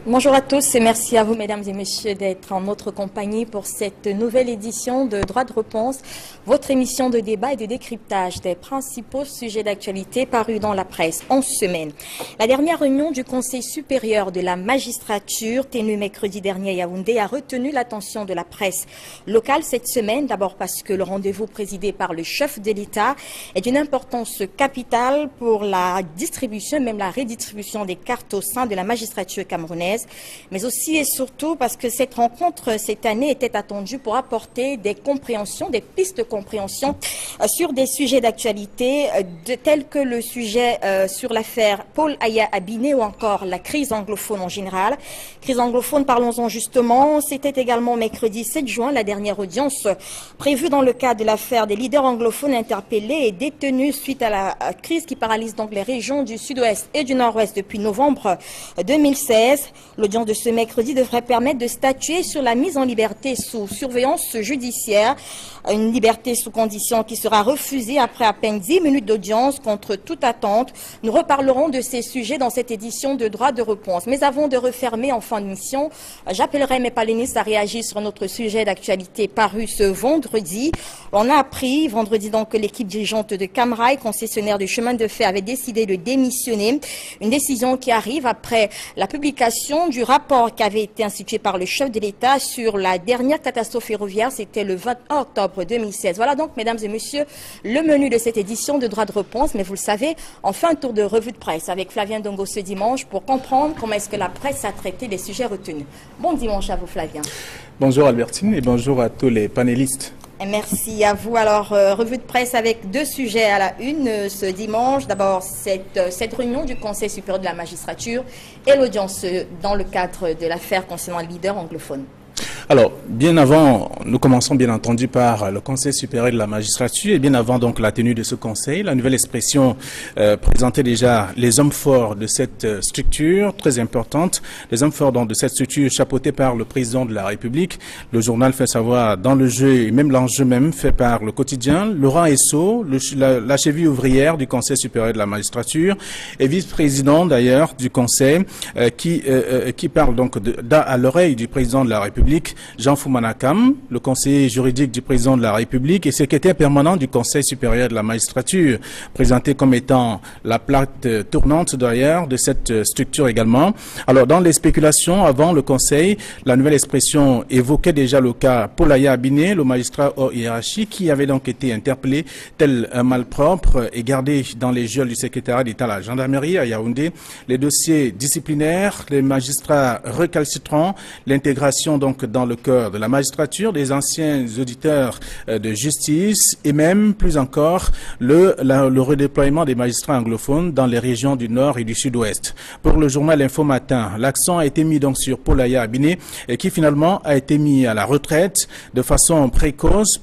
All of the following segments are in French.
Bonjour à tous et merci à vous, mesdames et messieurs, d'être en notre compagnie pour cette nouvelle édition de Droit de réponse, votre émission de débat et de décryptage des principaux sujets d'actualité parus dans la presse en semaine. La dernière réunion du Conseil supérieur de la magistrature, tenue mercredi dernier à Yaoundé, a retenu l'attention de la presse locale cette semaine, d'abord parce que le rendez-vous présidé par le chef de l'État est d'une importance capitale pour la distribution, même la redistribution des cartes au sein de la magistrature camerounaise, mais aussi et surtout parce que cette rencontre cette année était attendue pour apporter des compréhensions, des pistes de compréhension sur des sujets d'actualité tels que le sujet sur l'affaire Paul Aya Abiné ou encore la crise anglophone en général. Crise anglophone, parlons-en justement. C'était également mercredi 7 juin la dernière audience prévue dans le cadre de l'affaire des leaders anglophones interpellés et détenus suite à la crise qui paralyse donc les régions du sud-ouest et du nord-ouest depuis novembre 2016. L'audience de ce mercredi devrait permettre de statuer sur la mise en liberté sous surveillance judiciaire, une liberté sous condition qui sera refusée après à peine 10 minutes d'audience contre toute attente. Nous reparlerons de ces sujets dans cette édition de Droit de réponse. Mais avant de refermer en fin de mission, j'appellerai mes panélistes à réagir sur notre sujet d'actualité paru ce vendredi. On a appris vendredi donc que l'équipe dirigeante de Camrail, concessionnaire du chemin de fer, avait décidé de démissionner. Une décision qui arrive après la publication du rapport qui avait été institué par le chef de l'État sur la dernière catastrophe ferroviaire. C'était le 20 octobre 2016. Voilà donc, mesdames et messieurs, le menu de cette édition de Droit de réponse. Mais vous le savez, on fait un tour de revue de presse avec Flavien Dongo ce dimanche pour comprendre comment est-ce que la presse a traité les sujets retenus. Bon dimanche à vous, Flavien. Bonjour Albertine et bonjour à tous les panélistes. Et merci à vous. Alors, revue de presse avec deux sujets à la une ce dimanche. D'abord, cette réunion du Conseil supérieur de la magistrature et l'audience dans le cadre de l'affaire concernant le leader anglophone. Alors, bien avant, nous commençons bien entendu par le Conseil supérieur de la magistrature et bien avant donc la tenue de ce conseil, la nouvelle expression présentait déjà les hommes forts de cette structure très importante, les hommes forts donc, de cette structure chapeautée par le président de la République. Le journal fait savoir dans le jeu et même l'enjeu même fait par le quotidien. Laurent Esso, la cheville ouvrière du Conseil supérieur de la magistrature et vice-président d'ailleurs du Conseil qui parle donc à l'oreille du président de la République, Jean Foumanakam, le conseiller juridique du président de la République et secrétaire permanent du Conseil supérieur de la magistrature, présenté comme étant la plaque tournante d'ailleurs de cette structure également. Alors, dans les spéculations avant le Conseil, la nouvelle expression évoquait déjà le cas Paul Aya Abiné, le magistrat hors hiérarchie, qui avait donc été interpellé tel un malpropre et gardé dans les geôles du secrétariat d'État à la gendarmerie à Yaoundé. Les dossiers disciplinaires, les magistrats récalcitrants, l'intégration donc dans le corps de la magistrature, des anciens auditeurs de justice et même plus encore le redéploiement des magistrats anglophones dans les régions du nord et du sud-ouest. Pour le journal Info Matin, l'accent a été mis donc sur Paul Aya Abiné et qui finalement a été mis à la retraite de façon précoce.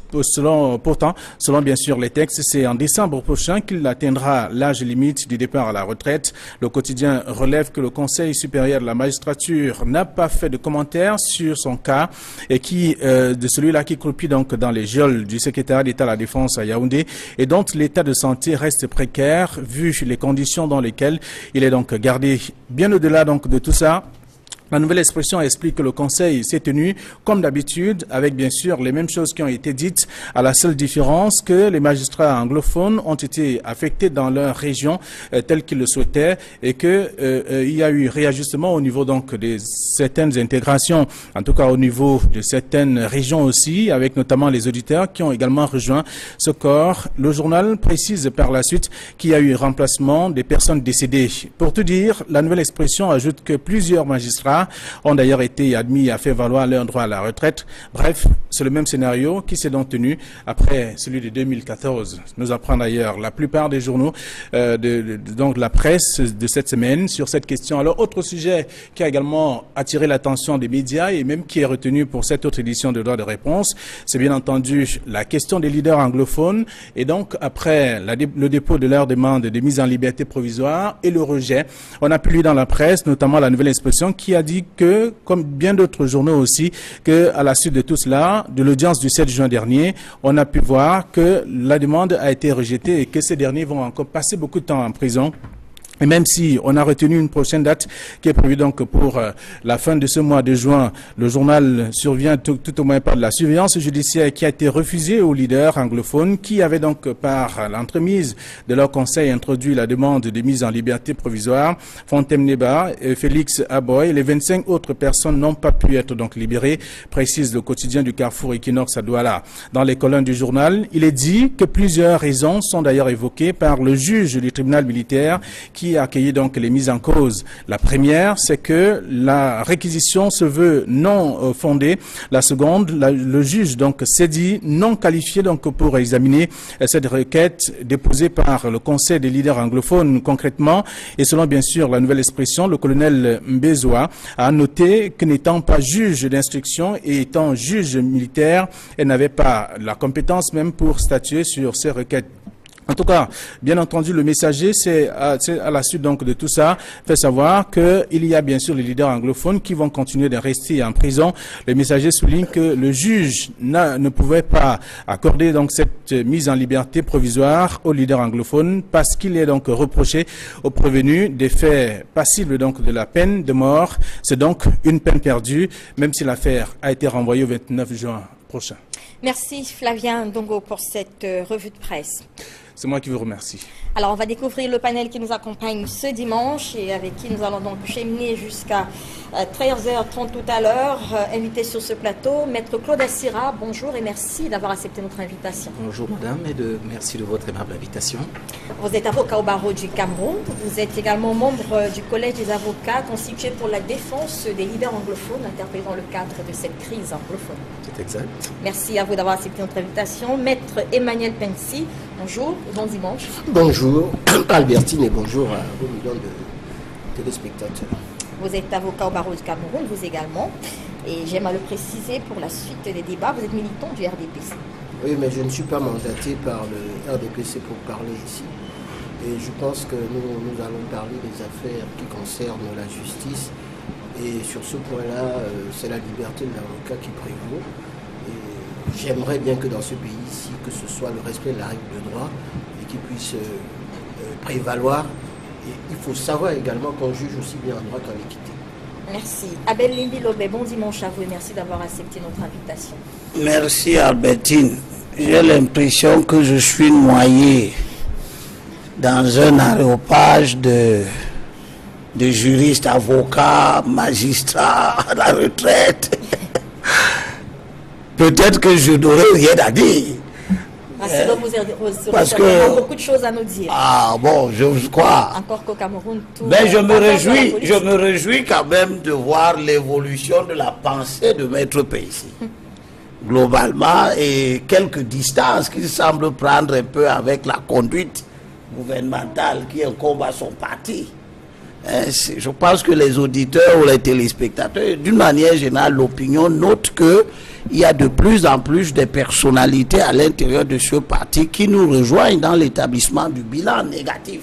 Pourtant, selon bien sûr les textes, c'est en décembre prochain qu'il atteindra l'âge limite du départ à la retraite. Le quotidien relève que le Conseil supérieur de la magistrature n'a pas fait de commentaires sur son cas et de celui-là qui croupit donc dans les geôles du secrétariat d'État à la Défense à Yaoundé et dont l'état de santé reste précaire vu les conditions dans lesquelles il est donc gardé. Bien au-delà donc de tout ça, la nouvelle expression explique que le Conseil s'est tenu, comme d'habitude, avec bien sûr les mêmes choses qui ont été dites, à la seule différence que les magistrats anglophones ont été affectés dans leur région telle qu'ils le souhaitaient et il y a eu réajustement au niveau donc de certaines intégrations, en tout cas au niveau de certaines régions aussi, avec notamment les auditeurs qui ont également rejoint ce corps. Le journal précise par la suite qu'il y a eu remplacement des personnes décédées. Pour tout dire, la nouvelle expression ajoute que plusieurs magistrats ont d'ailleurs été admis à faire valoir leur droit à la retraite. Bref, c'est le même scénario qui s'est donc tenu après celui de 2014. Nous apprend d'ailleurs la plupart des journaux donc la presse de cette semaine sur cette question. Alors, autre sujet qui a également attiré l'attention des médias et même qui est retenu pour cette autre édition de Droit de réponse, c'est bien entendu la question des leaders anglophones et donc après le dépôt de leur demande de mise en liberté provisoire et le rejet, on a pu lire dans la presse, notamment la nouvelle expression qui a dit que, comme bien d'autres journaux aussi, que à la suite de tout cela, de l'audience du 7 juin dernier, on a pu voir que la demande a été rejetée et que ces derniers vont encore passer beaucoup de temps en prison. Et même si on a retenu une prochaine date qui est prévue donc pour la fin de ce mois de juin, le journal survient tout au moins par la surveillance judiciaire qui a été refusée aux leaders anglophones qui avaient donc par l'entremise de leur conseil introduit la demande de mise en liberté provisoire. Fontaine Neba et Félix Aboy, les 25 autres personnes n'ont pas pu être donc libérées, précise le quotidien du Carrefour Equinox à Douala. Dans les colonnes du journal, il est dit que plusieurs raisons sont d'ailleurs évoquées par le juge du tribunal militaire qui a accueilli donc les mises en cause. La première, c'est que la réquisition se veut non fondée. La seconde, le juge donc s'est dit non qualifié donc pour examiner cette requête déposée par le Conseil des leaders anglophones concrètement. Et selon bien sûr la nouvelle expression, le colonel Mbezoa a noté que n'étant pas juge d'instruction et étant juge militaire, elle n'avait pas la compétence même pour statuer sur ces requêtes. En tout cas, bien entendu, le messager, c'est à la suite donc de tout ça, fait savoir qu'il y a bien sûr les leaders anglophones qui vont continuer de rester en prison. Le messager souligne que le juge ne pouvait pas accorder donc cette mise en liberté provisoire aux leaders anglophones parce qu'il est donc reproché aux prévenus des faits passibles donc de la peine de mort. C'est donc une peine perdue, même si l'affaire a été renvoyée au 29 juin prochain. Merci Flavien Ndongo pour cette revue de presse. C'est moi qui vous remercie. Alors, on va découvrir le panel qui nous accompagne ce dimanche et avec qui nous allons donc cheminer jusqu'à 13h30 tout à l'heure. Invité sur ce plateau, Maître Claude Assira, bonjour et merci d'avoir accepté notre invitation. Bonjour madame et merci de votre aimable invitation. Vous êtes avocat au barreau du Cameroun. Vous êtes également membre du collège des avocats constitué pour la défense des leaders anglophones interpellés dans le cadre de cette crise anglophone. C'est exact. Merci à vous d'avoir accepté notre invitation. Maître Emmanuel Pensi, bonjour et bon dimanche. Bonjour Albertine et bonjour à vos millions de téléspectateurs. Vous êtes avocat au barreau du Cameroun, vous également. Et j'aime à le préciser pour la suite des débats, vous êtes militant du RDPC. Oui, mais je ne suis pas mandaté par le RDPC pour parler ici. Et je pense que nous allons parler des affaires qui concernent la justice. Et sur ce point-là, c'est la liberté de l'avocat qui prévaut. Et j'aimerais bien que dans ce pays-ci, que ce soit le respect de la règle de droit et qui puisse prévaloir. Et il faut savoir également qu'on juge aussi bien en droit qu'en équité. Merci. Abel Limbi-Lobé, bon dimanche à vous et merci d'avoir accepté notre invitation. Merci Albertine. J'ai l'impression que je suis noyé dans un aréopage de juristes, avocats, magistrats à la retraite. Peut-être que je n'aurai rien à dire. Parce que beaucoup de choses à nous dire. Ah bon, je crois. Encore qu'au Cameroun, tout. Mais je me réjouis quand même de voir l'évolution de la pensée de Maître Pensi. Globalement, et quelques distances qu'il semble prendre un peu avec la conduite gouvernementale qui incombe à son parti. Je pense que les auditeurs ou les téléspectateurs, d'une manière générale, l'opinion note qu'il y a de plus en plus de personnalités à l'intérieur de ce parti qui nous rejoignent dans l'établissement du bilan négatif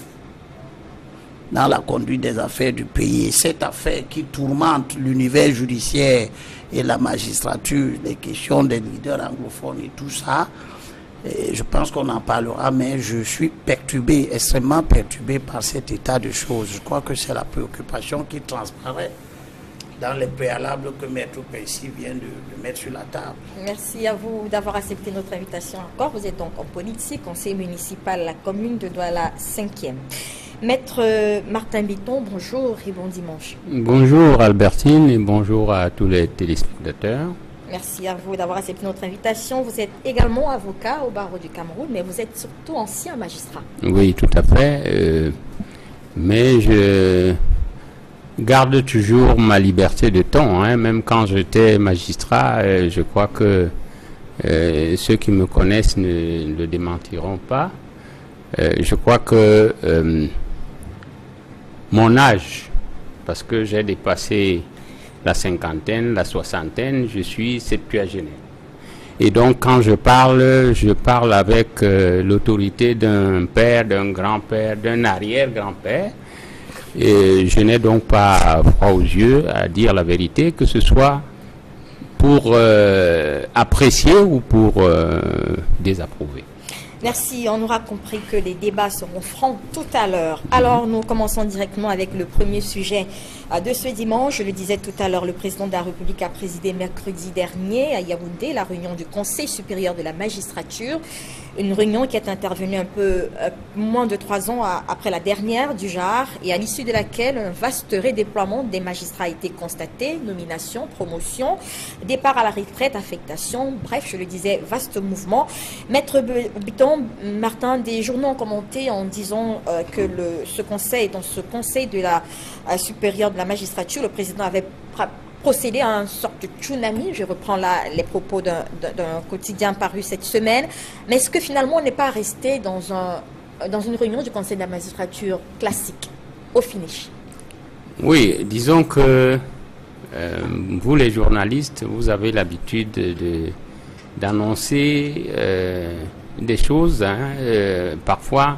dans la conduite des affaires du pays. Et cette affaire qui tourmente l'univers judiciaire et la magistrature, les questions des leaders anglophones et tout ça, et je pense qu'on en parlera, mais je suis perturbé, extrêmement perturbé par cet état de choses. Je crois que c'est la préoccupation qui transparaît dans les préalables que Maître Pensi vient de mettre sur la table. Merci à vous d'avoir accepté notre invitation encore. Vous êtes donc en politique, conseiller municipal à la commune de Douala 5e. Maître Martin Bitton, bonjour et bon dimanche. Bonjour Albertine et bonjour à tous les téléspectateurs. Merci à vous d'avoir accepté notre invitation. Vous êtes également avocat au barreau du Cameroun, mais vous êtes surtout ancien magistrat. Oui, tout à fait. Mais je garde toujours ma liberté de ton. Même quand j'étais magistrat, je crois que ceux qui me connaissent ne le démentiront pas. Je crois que mon âge, parce que j'ai dépassé la cinquantaine, la soixantaine, je suis septuagénaire. Et donc quand je parle avec l'autorité d'un père, d'un grand-père, d'un arrière-grand-père. Et je n'ai donc pas froid aux yeux à dire la vérité, que ce soit pour apprécier ou pour désapprouver. Merci, on aura compris que les débats seront francs tout à l'heure. Alors, nous commençons directement avec le premier sujet de ce dimanche. Je le disais tout à l'heure, le président de la République a présidé mercredi dernier à Yaoundé la réunion du Conseil supérieur de la magistrature. Une réunion qui est intervenue un peu moins de 3 ans après la dernière du genre et à l'issue de laquelle un vaste redéploiement des magistrats a été constaté, nomination, promotion, départ à la retraite, affectation, bref, je le disais, vaste mouvement. Maître Biton, Martin, des journaux ont commenté en disant que ce conseil de la supérieure de la magistrature, le président avait procédé à une sorte de tsunami. Je reprends les propos d'un quotidien paru cette semaine. Mais est-ce que finalement on n'est pas resté dans une réunion du Conseil de la magistrature classique, au finish? Oui, disons que vous les journalistes, vous avez l'habitude d'annoncer des choses. Parfois,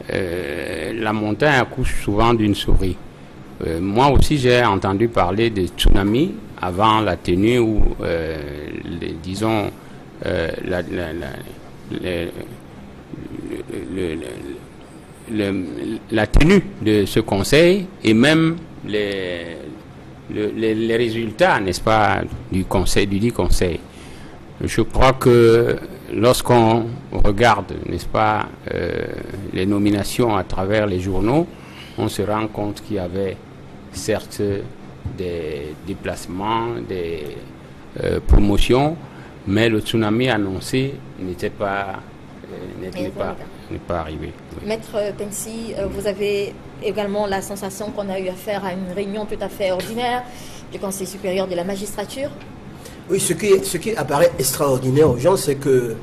la montagne accouche souvent d'une souris. Moi aussi, j'ai entendu parler de tsunami avant la tenue ou, disons, la tenue de ce conseil et même les résultats, n'est-ce pas, du dit conseil. Je crois que lorsqu'on regarde, n'est-ce pas, les nominations à travers les journaux, on se rend compte qu'il y avait certes des déplacements, des promotions, mais le tsunami annoncé n'est pas arrivé. Oui. Maître Pensi, vous avez également la sensation qu'on a eu affaire à une réunion tout à fait ordinaire du Conseil supérieur de la magistrature? Oui, ce qui apparaît extraordinaire aux gens, c'est que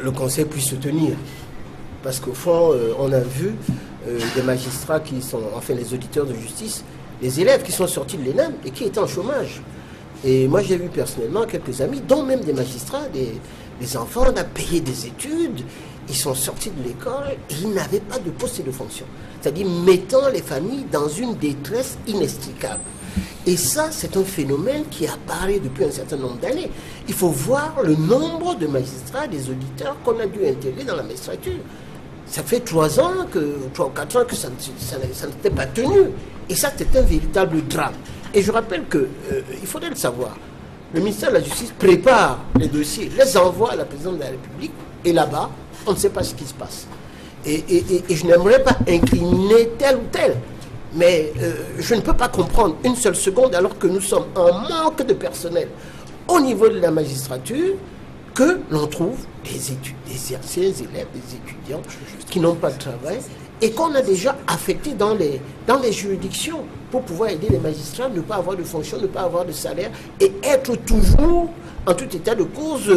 le Conseil puisse se tenir. Parce qu'au fond, on a vu des magistrats qui sont, enfin les auditeurs de justice, les élèves qui sont sortis de l'ENAM et qui étaient en chômage. Et moi j'ai vu personnellement quelques amis, dont même des magistrats, des enfants, on a payé des études, ils sont sortis de l'école et ils n'avaient pas de poste et de fonction. C'est-à-dire mettant les familles dans une détresse inextricable. Et ça, c'est un phénomène qui apparaît depuis un certain nombre d'années. Il faut voir le nombre de magistrats, des auditeurs qu'on a dû intégrer dans la magistrature. Ça fait 3 ou 4 ans que ça n'était pas tenu. Et ça, c'est un véritable drame. Et je rappelle il faudrait le savoir, le ministère de la Justice prépare les dossiers, les envoie à la présidente de la République, et là-bas, on ne sait pas ce qui se passe. Et je n'aimerais pas incriminer tel ou tel, mais je ne peux pas comprendre une seule seconde, alors que nous sommes en manque de personnel au niveau de la magistrature, que l'on trouve des anciens élèves, des étudiants qui n'ont pas de travail et qu'on a déjà affectés dans les juridictions pour pouvoir aider les magistrats, ne pas avoir de fonction, ne pas avoir de salaire et être toujours, en tout état de cause,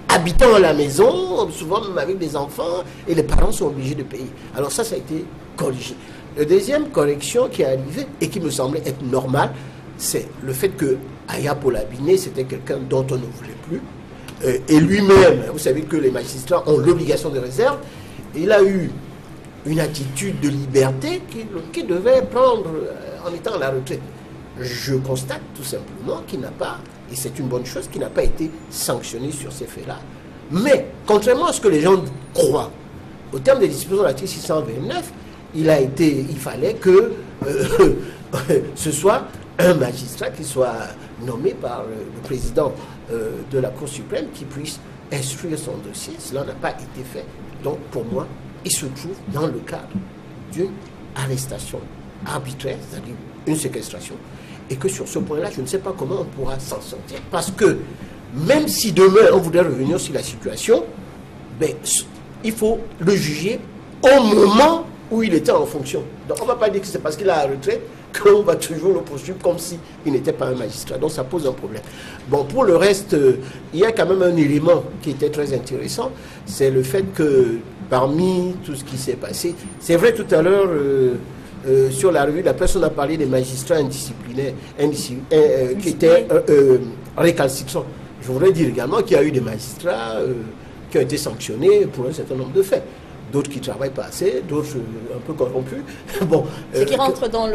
habitant à la maison, souvent même avec des enfants, et les parents sont obligés de payer. Alors ça a été corrigé. La deuxième correction qui est arrivée et qui me semblait être normale, c'est le fait que Aya Polabine, c'était quelqu'un dont on ne voulait plus. Et lui-même, vous savez que les magistrats ont l'obligation de réserve, il a eu une attitude de liberté qu'il devait prendre en étant à la retraite. Je constate tout simplement qu'il n'a pas, et c'est une bonne chose, qu'il n'a pas été sanctionné sur ces faits-là. Mais, contrairement à ce que les gens croient, au terme des dispositions de l'article 629, il fallait que ce soit un magistrat qui soit nommé par le président de la Cour suprême qui puisse instruire son dossier. Cela n'a pas été fait. Donc, pour moi, il se trouve dans le cadre d'une arrestation arbitraire, c'est-à-dire une séquestration, et que sur ce point-là, je ne sais pas comment on pourra s'en sortir. Parce que, même si demain, on voudrait revenir sur la situation, ben, il faut le juger au moment où il était en fonction. Donc, on ne va pas dire que c'est parce qu'il est à la retraite qu'on va toujours le poursuivre comme s'il n'était pas un magistrat. Donc, ça pose un problème. Bon, pour le reste, il y a quand même un élément qui était très intéressant, c'est le fait que parmi tout ce qui s'est passé, c'est vrai tout à l'heure, sur la revue de la presse, on a parlé des magistrats indisciplinaires, qui étaient récalcitrants. Je voudrais dire également qu'il y a eu des magistrats qui ont été sanctionnés pour un certain nombre de faits. D'autres qui ne travaillent pas assez, d'autres un peu corrompus. Bon, ce qui rentre dans le,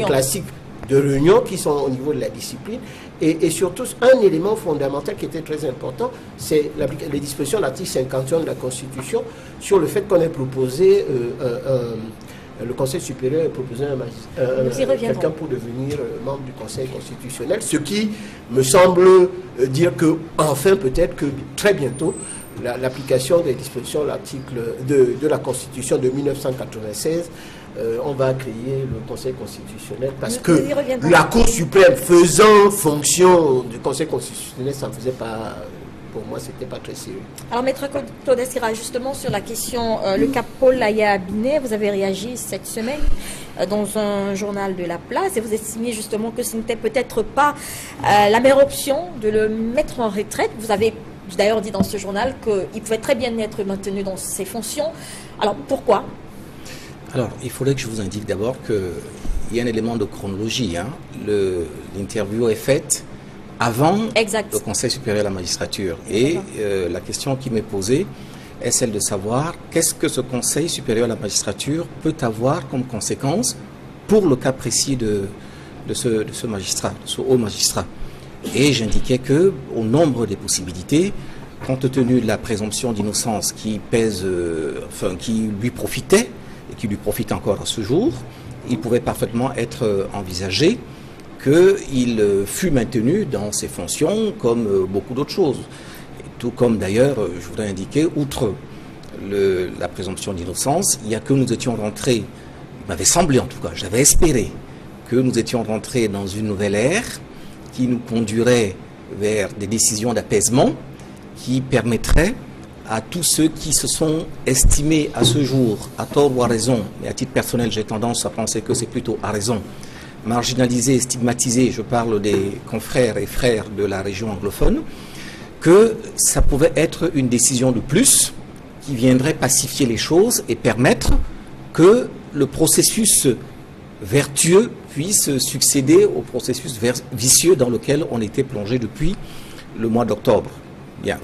classique de réunion qui sont au niveau de la discipline. Et surtout, un élément fondamental qui était très important, c'est les dispositions de l'article 51 de la Constitution sur le fait qu'on ait proposé, le Conseil supérieur a proposé quelqu'un pour devenir membre du Conseil constitutionnel, ce qui me semble dire que, enfin, peut-être que très bientôt, l'application des dispositions de l'article de la Constitution de 1996, on va créer le Conseil constitutionnel parce que la Cour suprême faisant fonction du Conseil constitutionnel, ça ne faisait pas, pour moi, c'était pas très sérieux. Alors, Maître Claude Esquira, justement sur la question, le cap Paul Laya-Binet, vous avez réagi cette semaine dans un journal de La Place et vous estimez justement que ce n'était peut-être pas la meilleure option de le mettre en retraite. Vous avez d'ailleurs dit dans ce journal qu'il pouvait très bien être maintenu dans ses fonctions. Alors, pourquoi ? Alors, il faudrait que je vous indique d'abord qu'il y a un élément de chronologie. Hein. L'interview est faite avant le Conseil supérieur de la magistrature. Et la question qui m'est posée est celle de savoir qu'est-ce que ce Conseil supérieur de la magistrature peut avoir comme conséquence pour le cas précis de ce magistrat, de ce haut magistrat. Et j'indiquais qu'au nombre des possibilités, compte tenu de la présomption d'innocence qui pèse, qui lui profitait, et qui lui profite encore à ce jour, il pouvait parfaitement être envisagé qu'il fût maintenu dans ses fonctions comme beaucoup d'autres choses. Et tout comme d'ailleurs, je voudrais indiquer, outre la présomption d'innocence, il y a que nous étions rentrés, il m'avait semblé en tout cas, j'avais espéré que nous étions rentrés dans une nouvelle ère qui nous conduirait vers des décisions d'apaisement qui permettraient à tous ceux qui se sont estimés à ce jour, à tort ou à raison, mais à titre personnel, j'ai tendance à penser que c'est plutôt à raison, marginalisés, stigmatisés, je parle des confrères et frères de la région anglophone, que ça pouvait être une décision de plus qui viendrait pacifier les choses et permettre que le processus vertueux puisse succéder au processus vicieux dans lequel on était plongé depuis le mois d'octobre. Bien.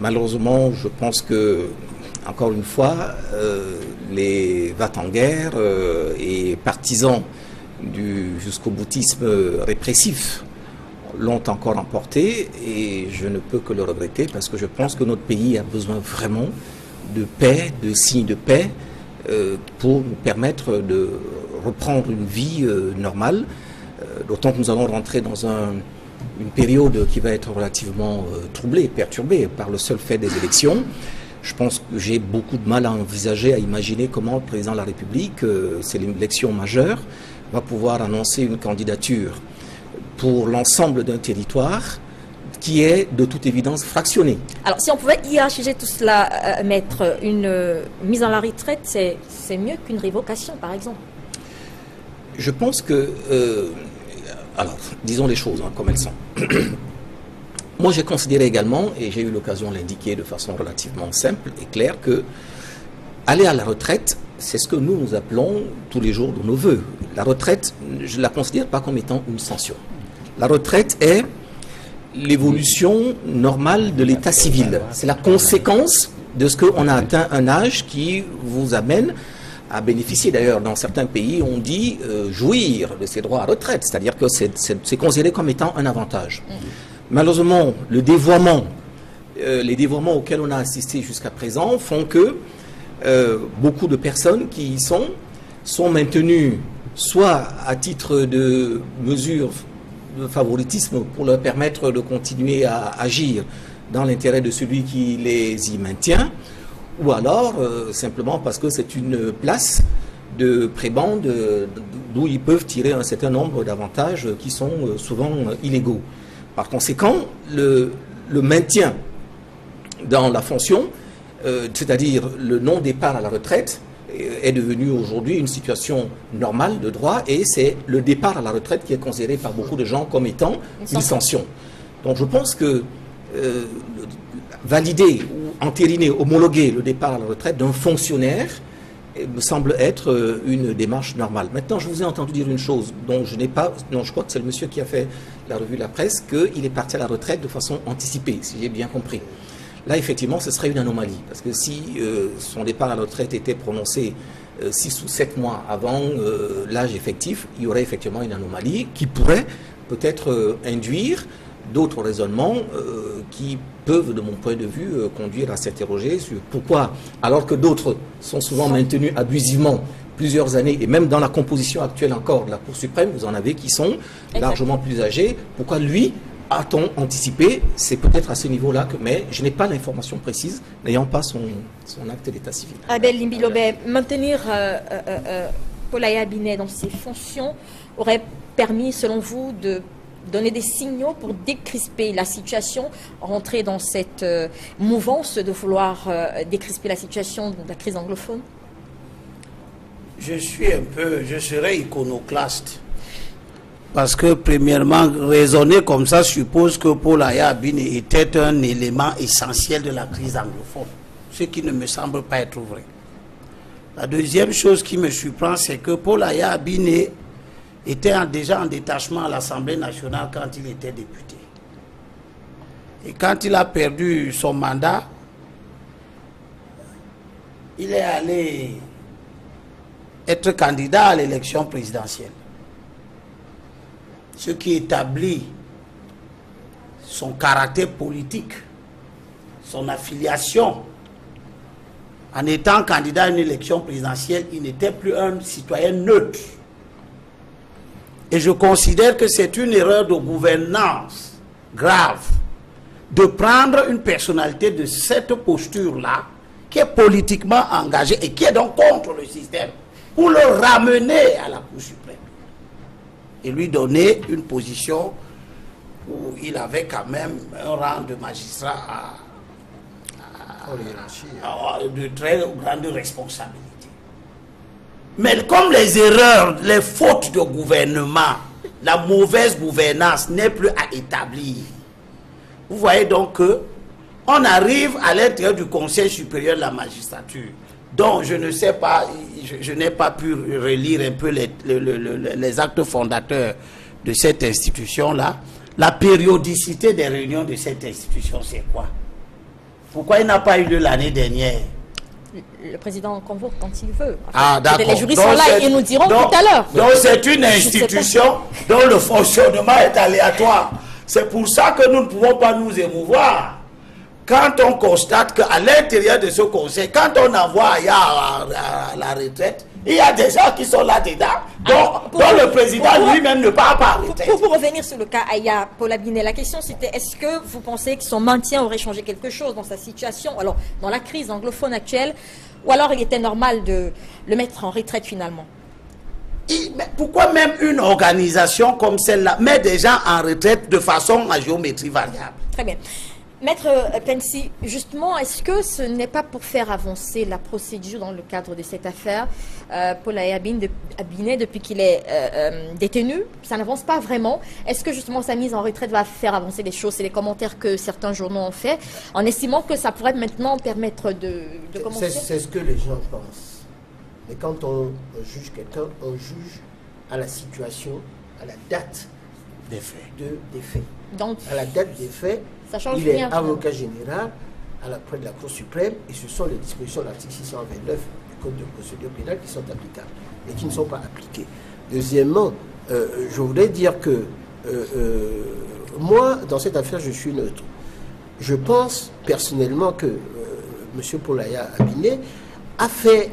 Malheureusement, je pense que, encore une fois, les va-t-en-guerre et partisans du jusqu'au boutisme répressif l'ont encore emporté et je ne peux que le regretter parce que je pense que notre pays a besoin vraiment de paix, de signes de paix pour nous permettre de reprendre une vie normale, d'autant que nous allons rentrer dans une période qui va être relativement troublée, perturbée par le seul fait des élections. Je pense que j'ai beaucoup de mal à envisager, à imaginer comment le président de la République, c'est l'élection majeure, va pouvoir annoncer une candidature pour l'ensemble d'un territoire qui est de toute évidence fractionné. Alors si on pouvait hiérarchiser tout cela, mettre une mise en la retraite, c'est mieux qu'une révocation par exemple? Je pense que... alors, disons les choses comme elles sont. Moi, j'ai considéré également, et j'ai eu l'occasion de l'indiquer de façon relativement simple et claire, que aller à la retraite, c'est ce que nous appelons tous les jours de nos voeux. La retraite, je ne la considère pas comme étant une sanction. La retraite est l'évolution normale de l'état civil. C'est la conséquence de ce qu'on a atteint un âge qui vous amène à bénéficier. D'ailleurs, dans certains pays, on dit jouir de ses droits à retraite, c'est-à-dire que c'est considéré comme étant un avantage. Malheureusement, les dévoiements auxquels on a assisté jusqu'à présent font que beaucoup de personnes qui y sont maintenues soit à titre de mesures de favoritisme pour leur permettre de continuer à agir dans l'intérêt de celui qui les y maintient, ou alors simplement parce que c'est une place de prébande d'où ils peuvent tirer un certain nombre d'avantages qui sont souvent illégaux. Par conséquent, le maintien dans la fonction, c'est-à-dire le non-départ à la retraite, est devenu aujourd'hui une situation normale de droit et c'est le départ à la retraite qui est considéré par beaucoup de gens comme étant une sanction. Donc je pense que valider ou entériner, homologuer le départ à la retraite d'un fonctionnaire me semble être une démarche normale. Maintenant, je vous ai entendu dire une chose dont je n'ai pas... Non, je crois que c'est le monsieur qui a fait la revue de la presse, qu'il est parti à la retraite de façon anticipée, si j'ai bien compris. Là, effectivement, ce serait une anomalie, parce que si son départ à la retraite était prononcé 6 ou 7 mois avant l'âge effectif, il y aurait effectivement une anomalie qui pourrait peut-être induire d'autres raisonnements qui peuvent, de mon point de vue, conduire à s'interroger sur pourquoi, alors que d'autres sont souvent maintenus abusivement plusieurs années, et même dans la composition actuelle encore de la Cour suprême, vous en avez qui sont largement plus âgés. Pourquoi lui a-t-on anticipé? C'est peut-être à ce niveau-là que, mais je n'ai pas l'information précise, n'ayant pas son acte d'état civil. Abel Limbi-Lobé, maintenir Paul Aya Binet dans ses fonctions aurait permis, selon vous, de donner des signaux pour décrisper la situation, rentrer dans cette mouvance de vouloir décrisper la situation de la crise anglophone? Je serais iconoclaste. Parce que, premièrement, raisonner comme ça suppose que Paul Aya Binet était un élément essentiel de la crise anglophone. Ce qui ne me semble pas être vrai. La deuxième chose qui me surprend, c'est que Paul Aya Binet était déjà en détachement à l'Assemblée nationale quand il était député. Et quand il a perdu son mandat, il est allé être candidat à l'élection présidentielle. Ce qui établit son caractère politique, son affiliation. En étant candidat à une élection présidentielle, il n'était plus un citoyen neutre. Et je considère que c'est une erreur de gouvernance grave de prendre une personnalité de cette posture-là, qui est politiquement engagée et qui est donc contre le système, pour le ramener à la Cour suprême et lui donner une position où il avait quand même un rang de magistrat de très grande responsabilité. Mais comme les erreurs, les fautes de gouvernement, la mauvaise gouvernance n'est plus à établir, vous voyez donc que on arrive à l'intérieur du Conseil supérieur de la magistrature, dont je ne sais pas, je n'ai pas pu relire un peu les actes fondateurs de cette institution-là. La périodicité des réunions de cette institution, c'est quoi? Pourquoi il n'a pas eu lieu l'année dernière? Le président convoque quand il veut. Enfin, d'accord. Les juristes sont là et nous diront tout à l'heure. Donc c'est une institution dont le fonctionnement est aléatoire. C'est pour ça que nous ne pouvons pas nous émouvoir. Quand on constate qu'à l'intérieur de ce conseil, quand on envoie ailleurs à la retraite, il y a des gens qui sont là-dedans, dont le président lui-même ne part pas à retraite. Pour revenir sur le cas Aya Paul Aya Binet, la question c'était, est-ce que vous pensez que son maintien aurait changé quelque chose dans sa situation, alors dans la crise anglophone actuelle, ou alors il était normal de le mettre en retraite finalement? Mais pourquoi même une organisation comme celle-là met des gens en retraite de façon à géométrie variable? Très bien. Maître Pensi, justement, est-ce que ce n'est pas pour faire avancer la procédure dans le cadre de cette affaire? Paul Aya Binet, depuis qu'il est détenu, ça n'avance pas vraiment. Est-ce que justement sa mise en retraite va faire avancer les choses? C'est les commentaires que certains journaux ont fait, en estimant que ça pourrait maintenant permettre de commencer. C'est ce que les gens pensent. Mais quand on juge quelqu'un, on juge à la situation, à la date des faits. Des faits. Donc, à la date des faits, il est avocat général près de la Cour suprême et ce sont les dispositions de l'article 629 du Code de procédure pénale qui sont applicables et qui ne sont pas appliquées. Deuxièmement, je voudrais dire que moi, dans cette affaire, je suis neutre. Je pense personnellement que M. Paul Aya Binet a fait...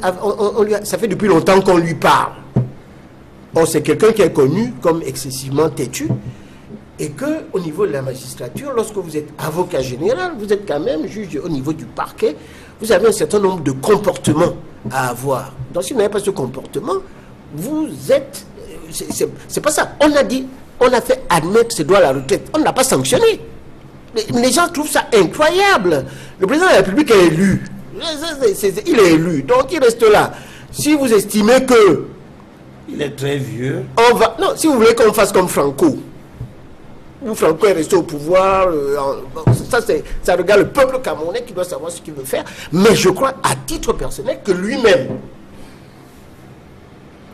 ça fait depuis longtemps qu'on lui parle. Or, c'est quelqu'un qui est connu comme excessivement têtu. Et qu'au niveau de la magistrature, lorsque vous êtes avocat général, vous êtes quand même juge au niveau du parquet, vous avez un certain nombre de comportements à avoir. Donc si vous n'avez pas ce comportement, vous êtes... C'est pas ça. On a dit, on a fait admettre ses droits à la retraite. On ne l'a pas sanctionné. Les gens trouvent ça incroyable. Le président de la République est élu. Il est élu. Donc il reste là. Si vous estimez que... Il est très vieux. Non, si vous voulez qu'on fasse comme Franco, où Franco est resté au pouvoir, ça regarde le peuple camerounais qui doit savoir ce qu'il veut faire. Mais je crois, à titre personnel, que lui-même,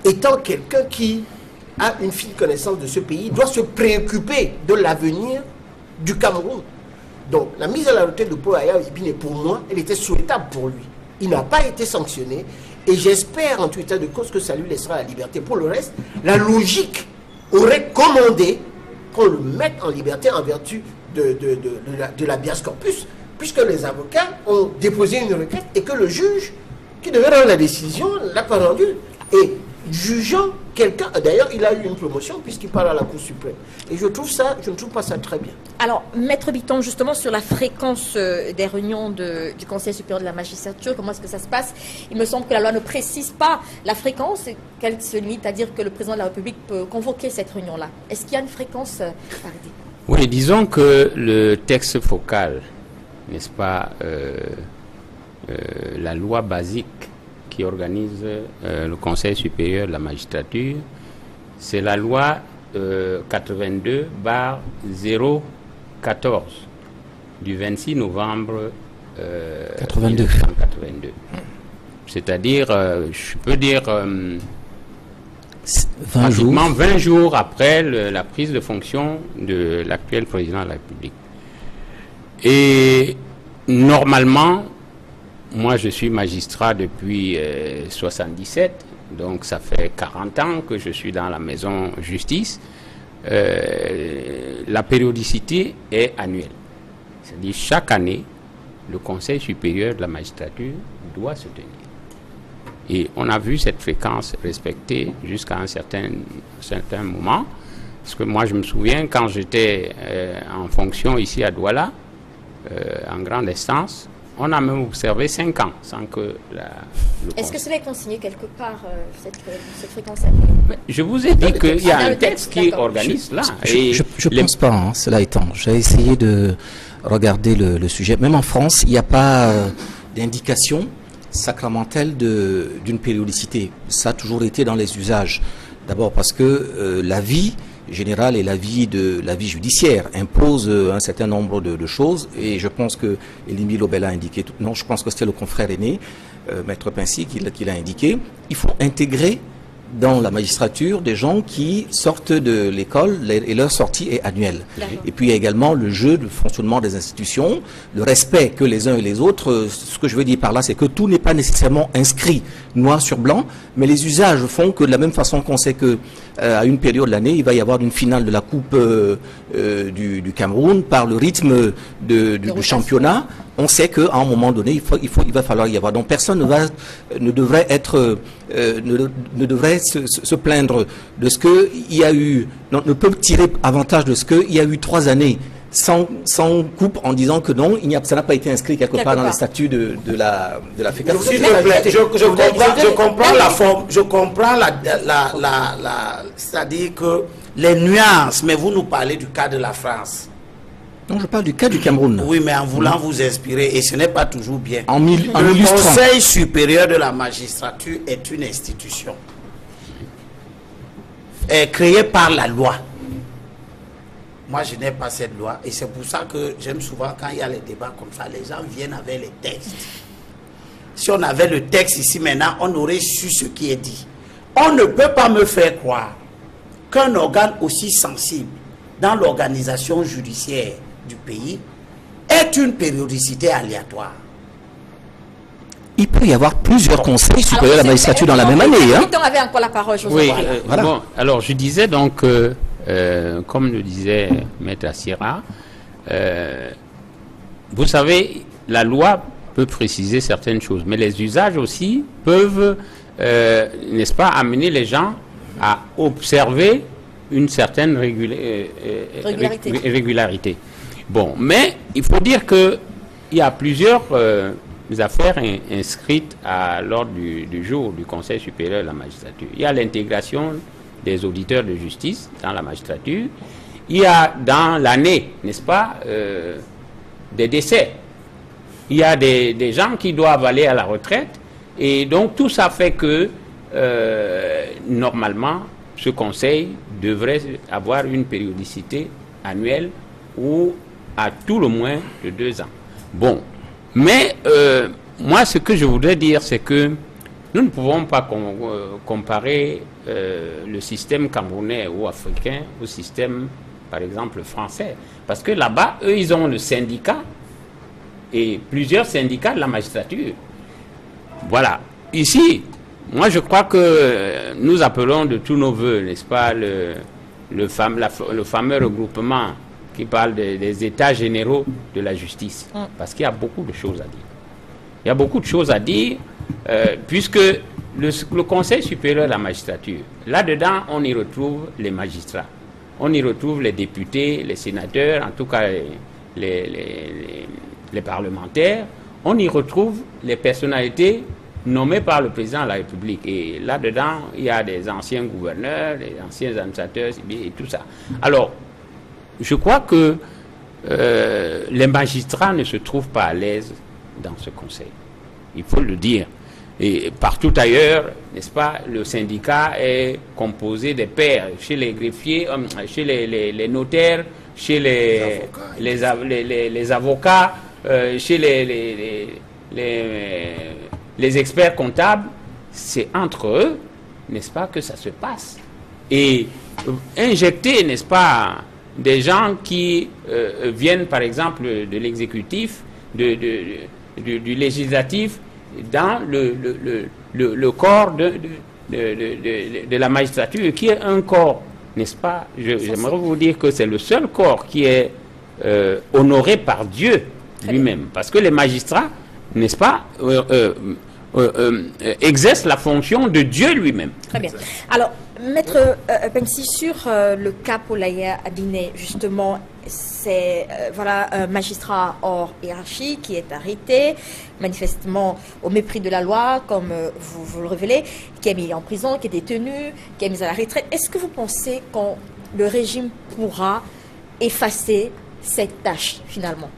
étant quelqu'un qui a une fine connaissance de ce pays, doit se préoccuper de l'avenir du Cameroun. Donc, la mise à la retraite de Paul Aya Binet, pour moi, elle était souhaitable pour lui. Il n'a pas été sanctionné Et j'espère en tout état de cause que ça lui laissera la liberté. Pour le reste, la logique aurait commandé qu'on le mette en liberté en vertu de l'habeas corpus, puisque les avocats ont déposé une requête et que le juge qui devait rendre la décision l'a pas rendue. Et jugeant quelqu'un, d'ailleurs il a eu une promotion puisqu'il parle à la Cour suprême. Et je ne trouve pas ça très bien. Alors, Maître Bitton, justement sur la fréquence des réunions du Conseil supérieur de la magistrature, comment est-ce que ça se passe? Il me semble que la loi ne précise pas la fréquence, qu'elle se limite à dire que le président de la République peut convoquer cette réunion-là. Est-ce qu'il y a une fréquence arrêtée? Oui, disons que le texte focal, n'est-ce pas, la loi basique qui organise le Conseil supérieur de la magistrature, c'est la loi 82/014 du 26 novembre 1982. C'est-à-dire, je peux dire, pratiquement 20 jours après la prise de fonction de l'actuel président de la République. Et normalement, moi, je suis magistrat depuis 77, donc ça fait 40 ans que je suis dans la maison justice. La périodicité est annuelle. C'est-à-dire, chaque année, le Conseil supérieur de la magistrature doit se tenir. Et on a vu cette fréquence respectée jusqu'à un certain moment. Parce que moi, je me souviens, quand j'étais en fonction ici à Douala, en grande instance, on a même observé 5 ans sans que Est-ce que cela est consigné quelque part, cette fréquence annuelle? Je vous ai dit qu'il y a un texte qui organise là. Je ne pense pas, hein, cela étant. J'ai essayé de regarder le sujet. Même en France, il n'y a pas d'indication sacramentelle d'une périodicité. Ça a toujours été dans les usages. D'abord parce que la vie générale et la vie judiciaire impose un certain nombre de choses, et je pense que Elimbi Lobel a indiqué, non, je pense que c'était le confrère aîné, Maître Pincy, qui l'a indiqué, il faut intégrer dans la magistrature des gens qui sortent de l'école et leur sortie est annuelle. Et puis il y a également le jeu de fonctionnement des institutions, le respect que les uns et les autres, ce que je veux dire par là, c'est que tout n'est pas nécessairement inscrit noir sur blanc, mais les usages font que de la même façon qu'on sait que à une période de l'année, il va y avoir une finale de la Coupe du Cameroun par le rythme du championnat. On sait qu'à un moment donné, il va falloir y avoir. Donc personne ne devrait se plaindre de ce qu'il y a eu, ne peut tirer avantage de ce qu'il y a eu 3 années sans coupe en disant que non, ça n'a pas été inscrit quelque part dans les statuts de la fédération. Je comprends la forme, je comprends c'est-à-dire que les nuances, mais vous nous parlez du cas de la France. Non, je parle du cas du Cameroun. Oui, mais en voulant vous inspirer, et ce n'est pas toujours bien. Le Conseil supérieur de la magistrature est une institution créée par la loi. Moi, je n'ai pas cette loi, et c'est pour ça que j'aime souvent quand il y a les débats comme ça, les gens viennent avec les textes. Si on avait le texte ici maintenant, on aurait su ce qui est dit. On ne peut pas me faire croire qu'un organe aussi sensible dans l'organisation judiciaire du pays est une périodicité aléatoire. Il peut y avoir plusieurs conseils supérieurs à la magistrature dans la même année. On avait encore la parole. Oui, voilà. Bon, alors je disais donc, comme le disait Maître Assira, vous savez, la loi peut préciser certaines choses, mais les usages aussi peuvent, n'est-ce pas, amener les gens à observer une certaine régularité. Bon, mais il faut dire qu'il y a plusieurs affaires inscrites à l'ordre du jour du Conseil supérieur de la magistrature. Il y a l'intégration des auditeurs de justice dans la magistrature. Il y a dans l'année, n'est-ce pas, des décès. Il y a des gens qui doivent aller à la retraite. Et donc tout ça fait que, normalement, ce conseil devrait avoir une périodicité annuelle ou à tout le moins de 2 ans. Bon, mais moi ce que je voudrais dire, c'est que nous ne pouvons pas comparer le système camerounais ou africain au système, par exemple, français. Parce que là-bas, eux, ils ont le syndicat et plusieurs syndicats de la magistrature. Voilà. Ici, moi je crois que nous appelons de tous nos voeux, n'est-ce pas, le fameux regroupement qui parle des états généraux de la justice. Parce qu'il y a beaucoup de choses à dire. Il y a beaucoup de choses à dire, puisque le Conseil supérieur de la magistrature, là-dedans, on y retrouve les magistrats. On y retrouve les députés, les sénateurs, en tout cas les parlementaires. On y retrouve les personnalités nommées par le président de la République. Et là-dedans, il y a des anciens gouverneurs, des anciens administrateurs et tout ça. Alors, je crois que les magistrats ne se trouvent pas à l'aise dans ce conseil. Il faut le dire. Et partout ailleurs, n'est-ce pas, le syndicat est composé des pairs, chez les greffiers, chez les notaires, chez les avocats, chez les experts comptables. C'est entre eux, n'est-ce pas, que ça se passe. Et injecter, n'est-ce pas, des gens qui viennent, par exemple, de l'exécutif, du législatif, dans le corps de la magistrature, qui est un corps, n'est-ce pas? J'aimerais vous dire que c'est le seul corps qui est honoré par Dieu lui-même. Parce que les magistrats, n'est-ce pas, exercent la fonction de Dieu lui-même. Très bien. Alors, Maître Pensy, sur le cas Poulaya Abiné, justement, c'est voilà, un magistrat hors hiérarchie qui est arrêté, manifestement au mépris de la loi, comme vous le révélez, qui est mis en prison, qui est détenu, qui est mis à la retraite. Est-ce que vous pensez que le régime pourra effacer cette tâche, finalement?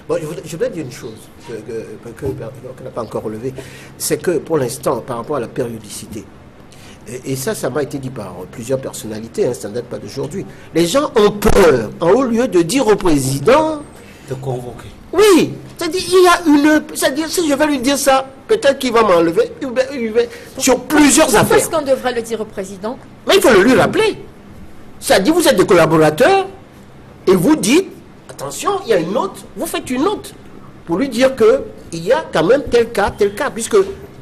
Bon, je voudrais dire une chose qu'on n'a pas encore relevée, c'est que pour l'instant, par rapport à la périodicité, et ça m'a été dit par plusieurs personnalités, ça ne date pas d'aujourd'hui, les gens ont peur, au lieu de dire au président... De convoquer. Oui, c'est-à-dire, il y a une... C'est-à-dire, si je vais lui dire ça, peut-être qu'il va m'enlever sur plusieurs affaires. Pourquoi est-ce qu'on devrait le dire au président? Mais il faut le lui rappeler. C'est-à-dire, vous êtes des collaborateurs, et vous dites, attention, il y a une note, vous faites une note, pour lui dire qu'il y a quand même tel cas, puisque...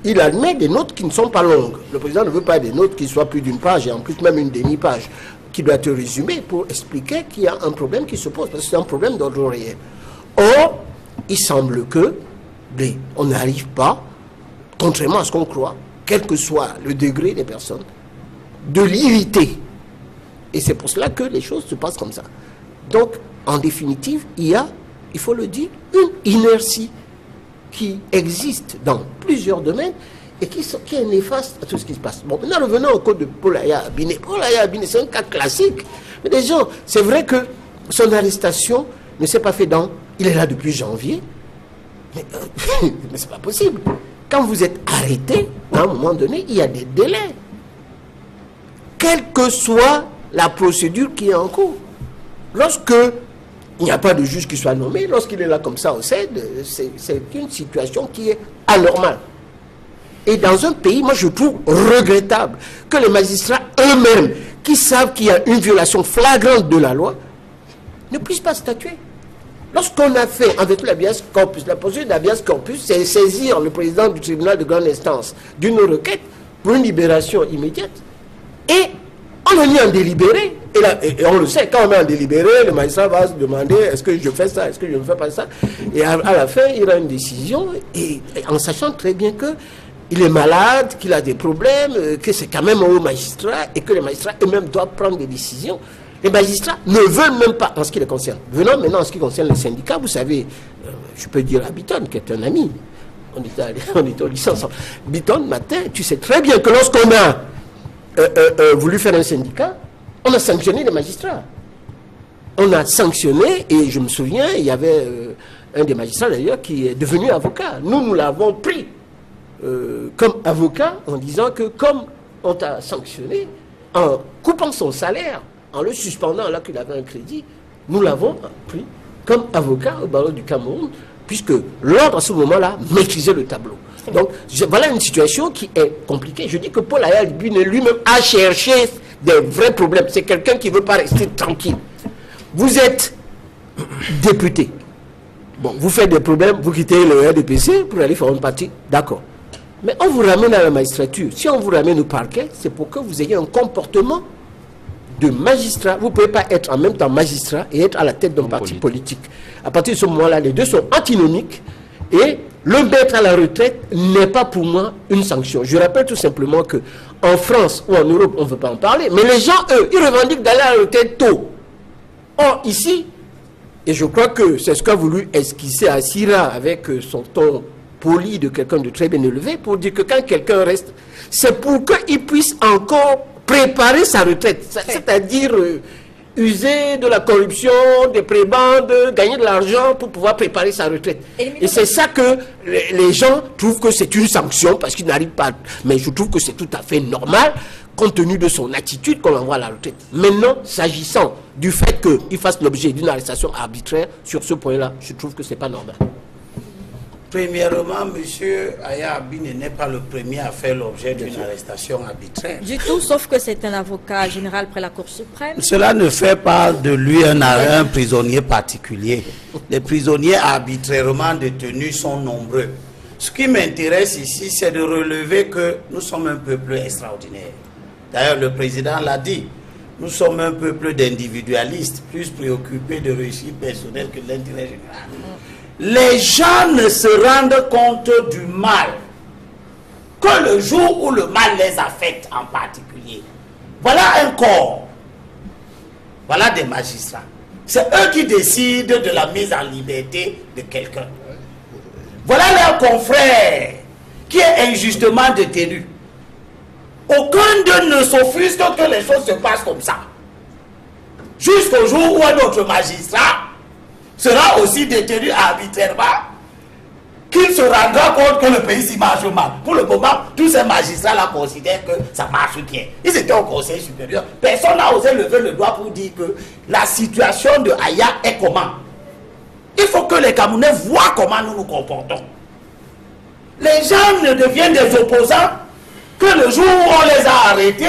il admet des notes qui ne sont pas longues. Le président ne veut pas des notes qui soient plus d'une page, et en plus même une demi-page, qui doit être résumée pour expliquer qu'il y a un problème qui se pose, parce que c'est un problème d'ordre réel. Or, il semble que on n'arrive pas, contrairement à ce qu'on croit, quel que soit le degré des personnes, de l'irriter. Et c'est pour cela que les choses se passent comme ça. Donc, en définitive, il y a, il faut le dire, une inertie qui existe dans plusieurs domaines et qui est néfaste à tout ce qui se passe. Bon, maintenant revenons au cas de Poulaya Abiné. Poulaya Abiné, c'est un cas classique. Mais des gens, c'est vrai que son arrestation ne s'est pas faite il est là depuis janvier. Mais c'est pas possible. Quand vous êtes arrêté, à un moment donné, il y a des délais. Quelle que soit la procédure qui est en cours. Lorsque il n'y a pas de juge qui soit nommé, lorsqu'il est là comme ça au CED, c'est une situation qui est anormale. Et dans un pays, moi je trouve regrettable que les magistrats eux-mêmes, qui savent qu'il y a une violation flagrante de la loi, ne puissent pas statuer. Lorsqu'on a fait, avec l'habeas corpus, la procédure d'habeas corpus, c'est saisir le président du tribunal de grande instance d'une requête pour une libération immédiate. Et on a mis en délibéré. Et on le sait, quand on met en délibéré, le magistrat va se demander est-ce que je fais ça, est-ce que je ne fais pas ça. Et à la fin, il a une décision, et en sachant très bien qu'il est malade, qu'il a des problèmes, que c'est quand même un haut magistrat, et que les magistrats eux-mêmes doivent prendre des décisions. Les magistrats ne veulent même pas, en ce qui les concerne. Venons maintenant en ce qui concerne les syndicats, vous savez, je peux dire à Bitton, qui est un ami, on était au lycée ensemble. Bitton, matin, tu sais très bien que lorsqu'on a voulu faire un syndicat, on a sanctionné les magistrats. On a sanctionné, et je me souviens, il y avait un des magistrats d'ailleurs qui est devenu avocat. Nous l'avons pris comme avocat en disant que comme on t'a sanctionné, en coupant son salaire, en le suspendant là qu'il avait un crédit, nous l'avons pris comme avocat au barreau du Cameroun, puisque l'ordre à ce moment-là maîtrisait le tableau. Donc voilà une situation qui est compliquée. Je dis que Poulaya Abiné lui-même a cherché des vrais problèmes. C'est quelqu'un qui ne veut pas rester tranquille. Vous êtes député. Bon, vous faites des problèmes, vous quittez le RDPC pour aller faire une partie. D'accord. Mais on vous ramène à la magistrature. Si on vous ramène au parquet, c'est pour que vous ayez un comportement de magistrat. Vous ne pouvez pas être en même temps magistrat et être à la tête d'un parti politique. À partir de ce moment-là, les deux sont antinomiques et le mettre à la retraite n'est pas pour moi une sanction. Je rappelle tout simplement que en France ou en Europe, on ne veut pas en parler, mais les gens, eux, ils revendiquent d'aller à la retraite tôt. Or, ici, et je crois que c'est ce qu'a voulu esquisser Assira avec son ton poli de quelqu'un de très bien élevé, pour dire que quand quelqu'un reste, c'est pour qu'il puisse encore préparer sa retraite, c'est-à-dire user de la corruption, des prébendes, gagner de l'argent pour pouvoir préparer sa retraite. Et c'est ça que les gens trouvent que c'est une sanction parce qu'ils n'arrivent pas. Mais je trouve que c'est tout à fait normal compte tenu de son attitude qu'on l'envoie à la retraite. Maintenant, s'agissant du fait qu'il fasse l'objet d'une arrestation arbitraire, sur ce point-là, je trouve que ce n'est pas normal. Premièrement, M. Aya Abine n'est pas le premier à faire l'objet d'une arrestation arbitraire. Du tout, sauf que c'est un avocat général près la Cour suprême. Cela ne fait pas de lui un prisonnier particulier. Les prisonniers arbitrairement détenus sont nombreux. Ce qui m'intéresse ici, c'est de relever que nous sommes un peuple extraordinaire. D'ailleurs, le président l'a dit. Nous sommes un peuple d'individualistes, plus préoccupés de réussite personnelle que de l'intérêt général. Les gens ne se rendent compte du mal que le jour où le mal les affecte en particulier. Voilà un corps. Voilà des magistrats. C'est eux qui décident de la mise en liberté de quelqu'un. Voilà leur confrère qui est injustement détenu. Aucun d'eux ne s'offusque que les choses se passent comme ça. Jusqu'au jour où un autre magistrat sera aussi détenu arbitrairement, qu'il se rendra compte que le pays s'y marche mal. Pour le moment, tous ces magistrats-là considèrent que ça marche bien. Ils étaient au Conseil supérieur. Personne n'a osé lever le doigt pour dire que la situation de Aya est comment. Il faut que les Camerounais voient comment nous nous comportons. Les gens ne deviennent des opposants que le jour où on les a arrêtés.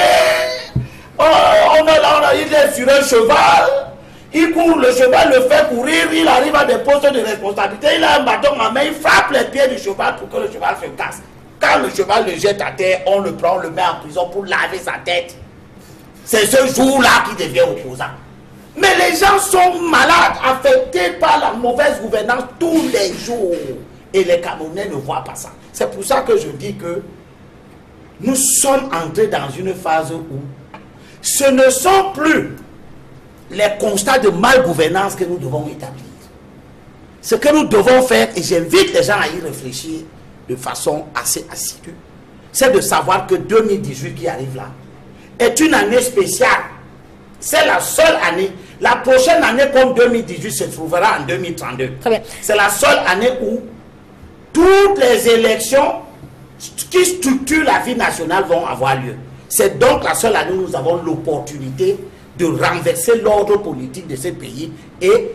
Il est sur un cheval. Il court, le cheval le fait courir, il arrive à des postes de responsabilité, il a un bâton en main, il frappe les pieds du cheval pour que le cheval se casse. Quand le cheval le jette à terre, on le prend, on le met en prison pour laver sa tête. C'est ce jour-là qu'il devient opposant. Mais les gens sont malades, affectés par la mauvaise gouvernance tous les jours. Et les Camerounais ne voient pas ça. C'est pour ça que je dis que nous sommes entrés dans une phase où ce ne sont plus les constats de malgouvernance que nous devons établir. Ce que nous devons faire, et j'invite les gens à y réfléchir de façon assez assidue, c'est de savoir que 2018 qui arrive là est une année spéciale. C'est la seule année. La prochaine année comme 2018 se trouvera en 2032. C'est la seule année où toutes les élections qui structurent la vie nationale vont avoir lieu. C'est donc la seule année où nous avons l'opportunité de renverser l'ordre politique de ce pays et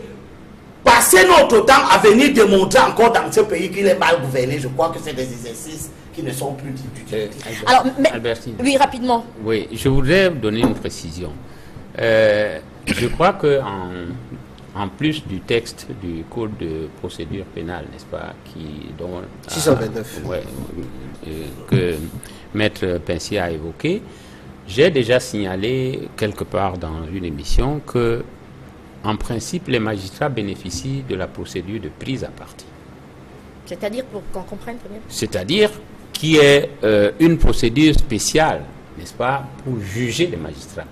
passer notre temps à venir démontrer encore dans ce pays qu'il est mal gouverné. Je crois que c'est des exercices qui ne sont plus d'utilité. Alors, oui, rapidement. Oui, je voudrais donner une précision. Je crois que en plus du texte du Code de procédure pénale, n'est-ce pas, dont 629, que Maître Pincier a évoqué, j'ai déjà signalé quelque part dans une émission que, en principe, les magistrats bénéficient de la procédure de prise à partie. C'est-à-dire, pour qu'on comprenne très bien. C'est-à-dire qu'il y ait une procédure spéciale, n'est-ce pas, pour juger les magistrats.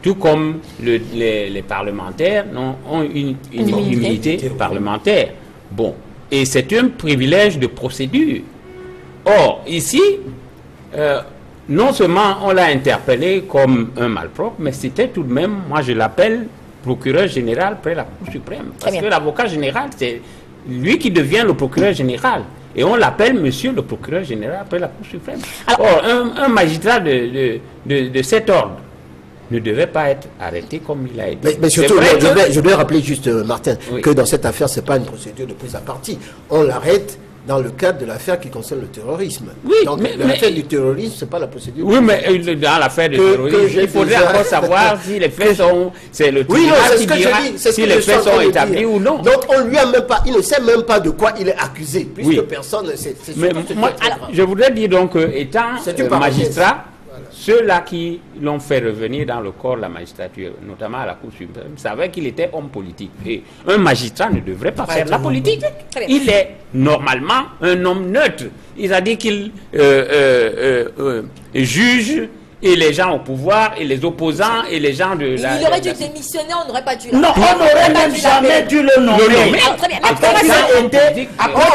Tout comme les parlementaires ont une immunité parlementaire. Bon, et c'est un privilège de procédure. Or, ici, non seulement on l'a interpellé comme un malpropre, mais c'était tout de même, moi je l'appelle procureur général près la Cour suprême. Parce que l'avocat général, c'est lui qui devient le procureur général. Et on l'appelle monsieur le procureur général après la Cour suprême. Or, un magistrat de cet ordre ne devait pas être arrêté comme il a été. Mais surtout, je dois rappeler juste, Martin, que dans cette affaire, ce n'est pas une procédure de prise à partie. On l'arrête dans le cadre de l'affaire qui concerne le terrorisme. Oui, donc l'affaire du terrorisme, c'est pas la procédure. Oui, mais dans l'affaire du terrorisme, il faudrait encore savoir si les faits sont... C'est le tribunal qui dira si les faits sont établis ou non. Donc on lui a même pas... Il ne sait même pas de quoi il est accusé, puisque personne... Mais moi, je voudrais dire donc, étant magistrat, ceux-là qui l'ont fait revenir dans le corps de la magistrature, notamment à la Cour suprême, savaient qu'il était homme politique. Et un magistrat ne devrait pas faire de la politique. Il est normalement un homme neutre. Il a dit qu'il juge et les gens au pouvoir, et les opposants, et les gens de la... Il aurait dû démissionner, on n'aurait pas dû... Non, on n'aurait même jamais dû le nommer. Après,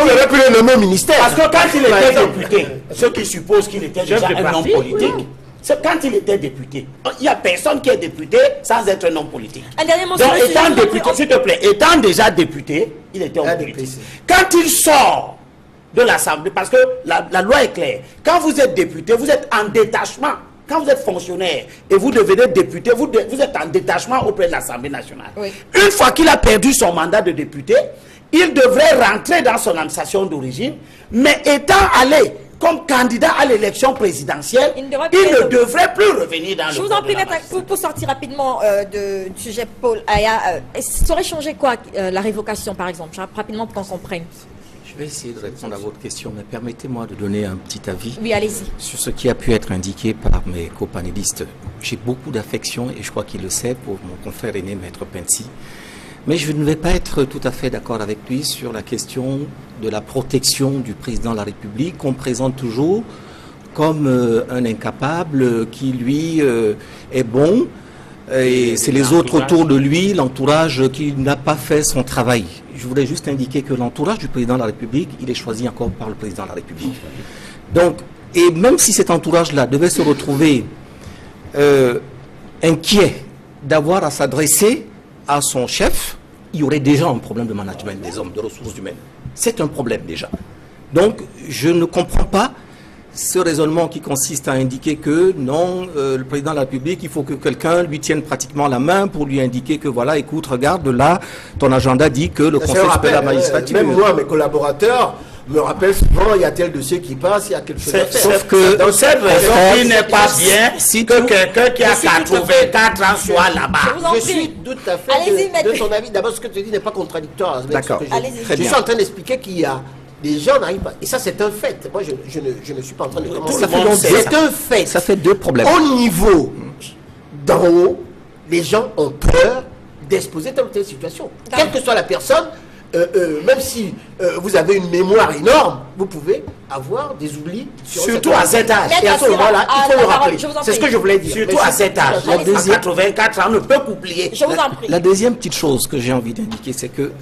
on aurait pu le nommer au ministère. Parce que quand il était député, ce qui suppose qu'il était déjà un homme politique, c'est quand il était député. Il n'y a personne qui est député sans être un homme politique. Donc, étant député, s'il te plaît, étant déjà député, il était homme politique. Quand il sort de l'Assemblée, parce que la loi est claire, quand vous êtes député, vous êtes en détachement. Quand vous êtes fonctionnaire et vous devenez député, vous êtes en détachement auprès de l'Assemblée nationale. Oui. Une fois qu'il a perdu son mandat de député, il devrait rentrer dans son administration d'origine, mais étant allé comme candidat à l'élection présidentielle, il ne devrait plus revenir dans le... Je vous en prie, pour sortir rapidement du sujet Paul Aya, ça aurait changé quoi, la révocation par exemple, rapidement pour qu'on comprenne? Je vais essayer de répondre à votre question, mais permettez-moi de donner un petit avis sur ce qui a pu être indiqué par mes copanélistes. J'ai beaucoup d'affection, et je crois qu'il le sait, pour mon confrère aîné, Maître Pensi. Mais je ne vais pas être tout à fait d'accord avec lui sur la question de la protection du président de la République, qu'on présente toujours comme un incapable qui, lui, est bon. Et c'est les autres autour de lui, l'entourage, qui n'a pas fait son travail. Je voudrais juste indiquer que l'entourage du président de la République, il est choisi encore par le président de la République. Donc, et même si cet entourage-là devait se retrouver inquiet d'avoir à s'adresser à son chef, il y aurait déjà un problème de management des hommes, de ressources humaines. C'est un problème déjà. Donc, je ne comprends pas ce raisonnement qui consiste à indiquer que non, le président de la République, il faut que quelqu'un lui tienne pratiquement la main pour lui indiquer que voilà, écoute, regarde, là, ton agenda dit que le Conseil supérieur de la magistrature... Même moi, mes collaborateurs me rappellent souvent, il y a tel dossier qui passe, il y a quelque chose à faire. Sauf que dans cette raison, il n'est pas bien que quelqu'un qui a 84 ans soit là-bas. Je suis tout à fait de ton avis. D'abord, ce que tu dis n'est pas contradictoire avec ce que je dis. Je suis en train d'expliquer qu'il y a... Les gens n'arrivent pas. Et ça, c'est un fait. Moi, je ne suis pas en train de commencer. C'est un fait. Ça fait deux problèmes. Au niveau d'en haut, les gens ont peur d'exposer telle ou telle situation. Quelle que soit la personne, même si vous avez une mémoire énorme, vous pouvez avoir des oublis. Surtout à cet âge. Et à ce moment-là, il faut le rappeler. C'est ce que je voulais dire. Surtout à cet âge. La deuxième, 84 ans, on ne peut qu'oublier. Je vous en prie. La deuxième petite chose que j'ai envie d'indiquer, c'est que,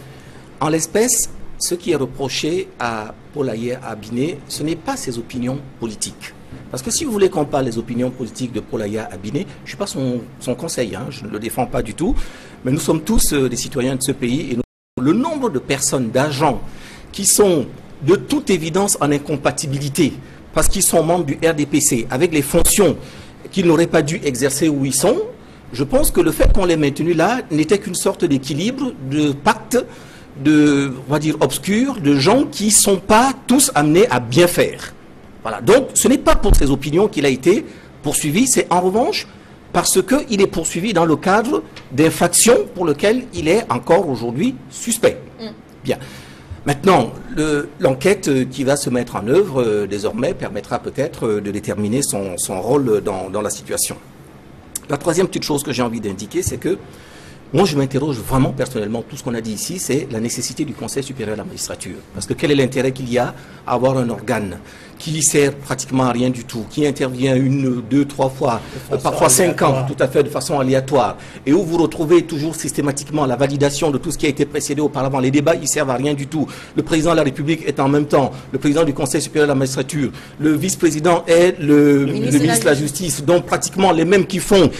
en l'espèce, ce qui est reproché à Paul Aya Abiné, ce n'est pas ses opinions politiques. Parce que si vous voulez qu'on parle des opinions politiques de Paul Aya Abiné, je ne suis pas son conseil, hein, je ne le défends pas du tout, mais nous sommes tous des citoyens de ce pays et le nombre de personnes, d'agents qui sont de toute évidence en incompatibilité parce qu'ils sont membres du RDPC avec les fonctions qu'ils n'auraient pas dû exercer où ils sont, je pense que le fait qu'on les maintenu là n'était qu'une sorte d'équilibre, de pacte on va dire, obscurs, de gens qui ne sont pas tous amenés à bien faire. Voilà. Donc, ce n'est pas pour ses opinions qu'il a été poursuivi, c'est en revanche parce qu'il est poursuivi dans le cadre d'infractions pour lesquelles il est encore aujourd'hui suspect. Bien. Maintenant, l'enquête qui va se mettre en œuvre désormais permettra peut-être de déterminer son rôle dans la situation. La troisième petite chose que j'ai envie d'indiquer, c'est que moi, je m'interroge vraiment personnellement, tout ce qu'on a dit ici, c'est la nécessité du Conseil supérieur de la magistrature. Parce que quel est l'intérêt qu'il y a à avoir un organe qui ne sert pratiquement à rien du tout, qui intervient 1, 2, 3 fois, parfois 5 ans, tout à fait de façon aléatoire, et où vous retrouvez toujours systématiquement la validation de tout ce qui a été précédé auparavant. Les débats, ils ne servent à rien du tout. Le président de la République est en même temps le président du Conseil supérieur de la magistrature, le vice-président est le ministre de la Justice, donc pratiquement les mêmes qui font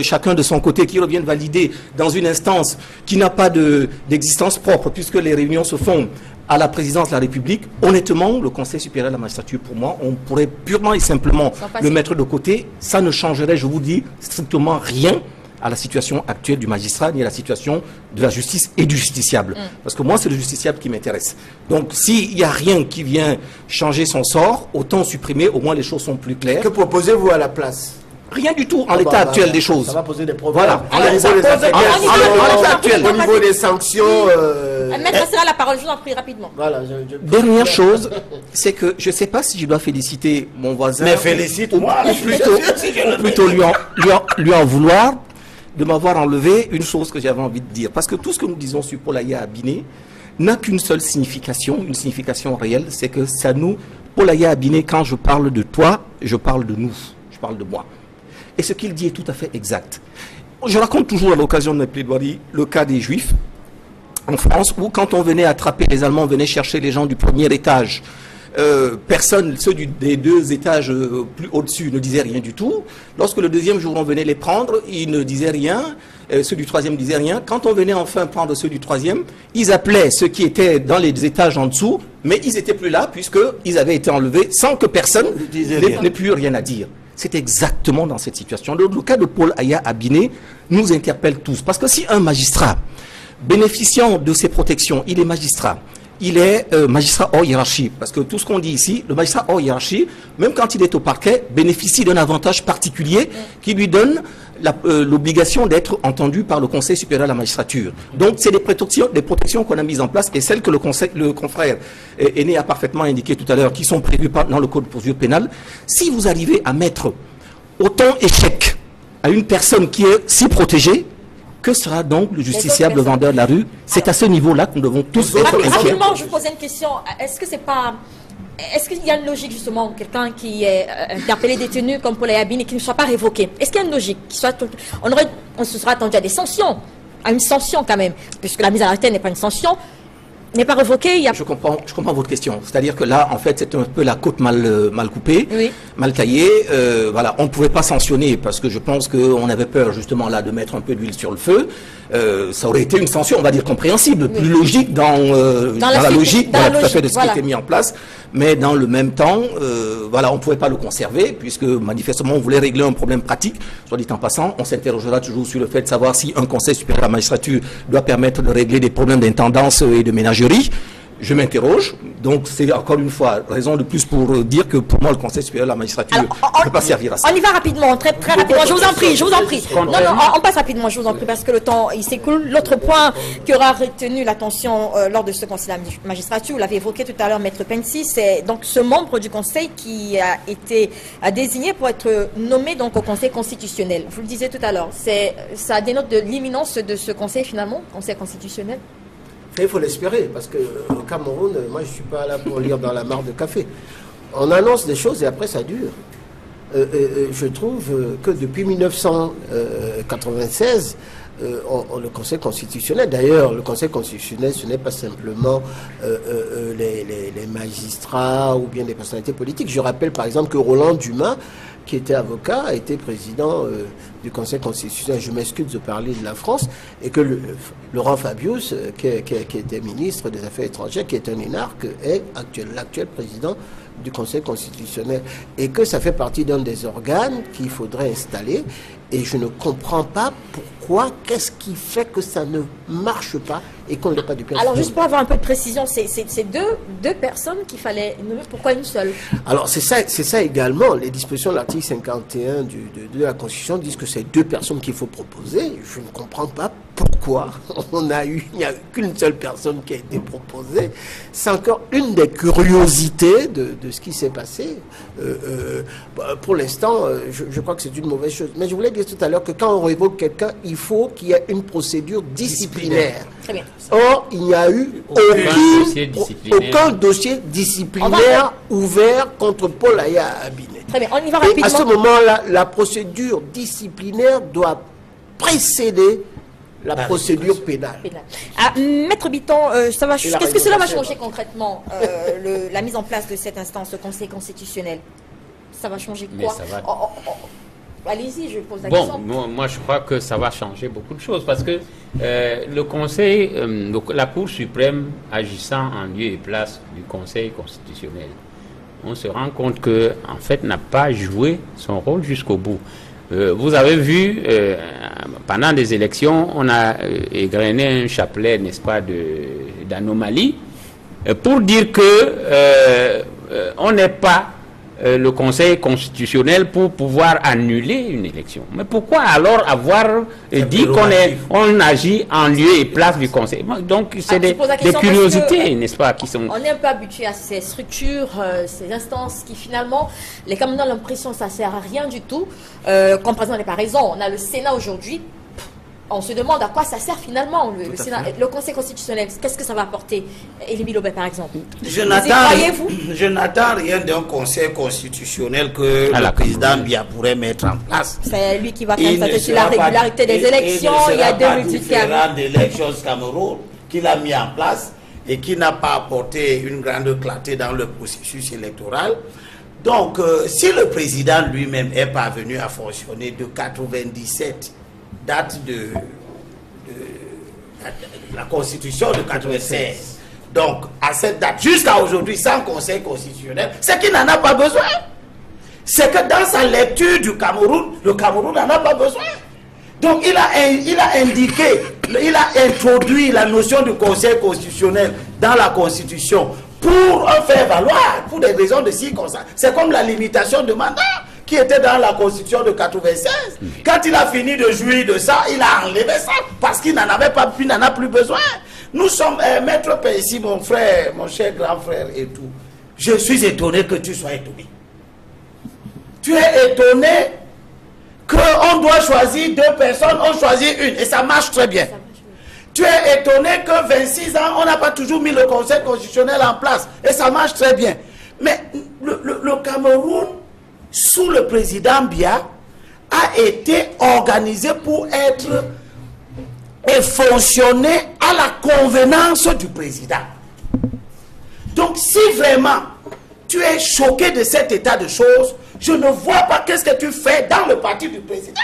chacun de son côté, qui reviennent valider dans une instance qui n'a pas d'existence propre, puisque les réunions se font à la présidence de la République. Honnêtement, le Conseil supérieur de la magistrature, pour moi, on pourrait purement et simplement le mettre de côté. Ça ne changerait, je vous dis, strictement rien à la situation actuelle du magistrat, ni à la situation de la justice et du justiciable. Parce que moi, c'est le justiciable qui m'intéresse. Donc, s'il n'y a rien qui vient changer son sort, autant supprimer, au moins les choses sont plus claires. Que proposez-vous à la place? Rien du tout en l'état actuel des choses. Ça va poser des problèmes. Voilà. Au niveau des sanctions... Maître Serra, la parole, je vous en prie rapidement. Voilà, Dernière chose, c'est que je ne sais pas si je dois féliciter mon voisin. Mais félicite-moi. Ou plutôt lui en vouloir de m'avoir enlevé une chose que j'avais envie de dire. Parce que tout ce que nous disons sur Paul Aya Abiné n'a qu'une seule signification, une signification réelle, c'est que ça nous... Paul Aya Abiné, quand je parle de toi, je parle de nous, je parle de moi. Et ce qu'il dit est tout à fait exact. Je raconte toujours à l'occasion de mes plaidoiries le cas des Juifs en France, où quand on venait attraper les Allemands, on venait chercher les gens du premier étage. Personne, ceux des 2 étages plus au-dessus ne disaient rien du tout. Lorsque le 2e jour on venait les prendre, ils ne disaient rien. Ceux du 3e ne disaient rien. Quand on venait enfin prendre ceux du 3e, ils appelaient ceux qui étaient dans les étages en dessous, mais ils n'étaient plus là puisqu'ils avaient été enlevés sans que personne n'ait plus rien à dire. C'est exactement dans cette situation. Le cas de Paul Aya Abiné nous interpelle tous. Parce que si un magistrat, bénéficiant de ces protections, il est magistrat, il est magistrat hors hiérarchie. Parce que tout ce qu'on dit ici, le magistrat hors hiérarchie, même quand il est au parquet, bénéficie d'un avantage particulier qui lui donne l'obligation d'être entendu par le Conseil supérieur de la magistrature. Donc, c'est des protections qu'on a mises en place et celles que le confrère Aîné a parfaitement indiqué tout à l'heure, qui sont prévues dans le Code de procédure pénale. Si vous arrivez à mettre autant échec à une personne qui est si protégée, que sera donc le justiciable vendeur de la rue? C'est à ce niveau-là que nous devons tous être inquiets. Rapidement, je vous posais une question. Est-ce que c'est pas... Est-ce qu'il y a une logique, justement, quelqu'un qui est interpellé, détenu comme Paul Aya Abiné, qui ne soit pas révoqué? Est-ce qu'il y a une logique qui soit... On se sera attendu à des sanctions, à une sanction quand même, puisque la mise à l'arrêt n'est pas une sanction, n'est pas révoquée. Il y a... Je comprends votre question. C'est-à-dire que là, en fait, c'est un peu la côte mal coupée, oui, mal taillée. Voilà, on ne pouvait pas sanctionner parce que je pense qu'on avait peur, justement, là, de mettre un peu d'huile sur le feu. Ça aurait été une sanction, on va dire, compréhensible, oui, plus logique dans la logique, tout à fait de ce qui a été mis en place. Mais dans le même temps, voilà, on ne pouvait pas le conserver puisque, manifestement, on voulait régler un problème pratique. Soit dit en passant, on s'interrogera toujours sur le fait de savoir si un conseil supérieur à la magistrature doit permettre de régler des problèmes d'intendance et de ménagerie. Je m'interroge, donc c'est encore une fois raison de plus pour dire que pour moi le Conseil supérieur de la magistrature ne peut pas servir à ça. On y va rapidement, très rapidement, je vous en prie, Non, on passe rapidement, je vous en prie, parce que le temps il s'écoule. L'autre point qui aura retenu l'attention lors de ce Conseil de la magistrature, vous l'avez évoqué tout à l'heure, Maître Pensi, c'est donc ce membre du Conseil qui a été désigné pour être nommé donc au Conseil constitutionnel. Je vous le disais tout à l'heure, ça dénote de l'imminence de ce Conseil finalement, Conseil constitutionnel. Il faut l'espérer, parce qu'au Cameroun, moi je ne suis pas là pour lire dans la mare de café. On annonce des choses et après ça dure. Je trouve que depuis 1996, le Conseil constitutionnel, d'ailleurs le Conseil constitutionnel ce n'est pas simplement les magistrats ou bien des personnalités politiques. Je rappelle par exemple que Roland Dumas, qui était avocat, a été président du Conseil constitutionnel, je m'excuse de parler de la France, et que Laurent Fabius, qui était ministre des Affaires étrangères, qui est un énarque, est l'actuel président du Conseil constitutionnel, et que ça fait partie d'un des organes qu'il faudrait installer, et je ne comprends pas pourquoi, qu'est-ce qui fait que ça ne marche pas et qu'on ne l'ait pas depuis. Alors juste pour avoir un peu de précision, c'est deux personnes qu'il fallait nommer, pourquoi une seule? Alors c'est ça également, les dispositions de l'article 51 de la Constitution disent que c'est 2 personnes qu'il faut proposer. Je ne comprends pas pourquoi il n'y a eu qu'une seule personne qui a été proposée. C'est encore une des curiosités de ce qui s'est passé. Pour l'instant, je crois que c'est une mauvaise chose. Mais je voulais dire tout à l'heure que quand on révoque quelqu'un, il faut qu'il y ait une procédure disciplinaire. Très bien. Or, il n'y a eu aucun dossier disciplinaire ouvert contre Paul Aya Abiné. Très bien, on y va rapidement. Et à ce moment-là, la procédure disciplinaire doit précéder la procédure pénale. Maître Bitton, qu'est-ce que cela va changer concrètement, la mise en place de cette instance, le Conseil constitutionnel? Ça va changer quoi? Allez-y, je pose la question. Bon, moi je crois que ça va changer beaucoup de choses parce que le Conseil, la Cour suprême agissant en lieu et place du Conseil constitutionnel, on se rend compte qu'en fait n'a pas joué son rôle jusqu'au bout. Vous avez vu, pendant des élections, on a égrené un chapelet, n'est-ce pas, d'anomalies, pour dire que on n'est pas le Conseil constitutionnel pour pouvoir annuler une élection. Mais pourquoi alors avoir dit qu'on agit en lieu et place du Conseil? Donc c'est des curiosités, n'est-ce pas, qui sont... On est un peu habitué à ces structures, ces instances qui finalement, les Camerounais ont l'impression que ça ne sert à rien du tout. Comme par exemple, les raison, on a le Sénat aujourd'hui. On se demande à quoi ça sert finalement le Sénat, le Conseil constitutionnel. Qu'est-ce que ça va apporter, Élie Lobé par exemple? Je n'attends rien d'un Conseil constitutionnel que le président Biya pourrait mettre en place. C'est lui qui va statuer sur la régularité des élections. Il y a 2018 d'élections au Cameroun qu'il a mis en place et qui n'a pas apporté une grande clarté dans le processus électoral. Donc, si le président lui-même est parvenu à fonctionner de 97, date de la Constitution de 96. Donc, à cette date, jusqu'à aujourd'hui, sans Conseil constitutionnel, c'est qu'il n'en a pas besoin. C'est que dans sa lecture du Cameroun, le Cameroun n'en a pas besoin. Donc, il a introduit la notion du Conseil constitutionnel dans la Constitution pour en faire valoir, pour des raisons de circonstances. C'est comme la limitation de mandat qui était dans la Constitution de 96. Quand il a fini de jouir de ça, il a enlevé ça parce qu'il n'en avait pas, il n'en a plus besoin. Nous sommes, Maître Pessi, mon frère, mon cher grand frère et tout. Je suis étonné que tu sois étonné. Tu es étonné qu'on doit choisir deux personnes, on choisit une et ça marche très bien. Tu es étonné que 26 ans, on n'a pas toujours mis le Conseil constitutionnel en place et ça marche très bien. Mais le Cameroun, sous le président Biya, a été organisé pour être et fonctionner à la convenance du président. Donc si vraiment tu es choqué de cet état de choses, je ne vois pas qu'est-ce que tu fais dans le parti du président.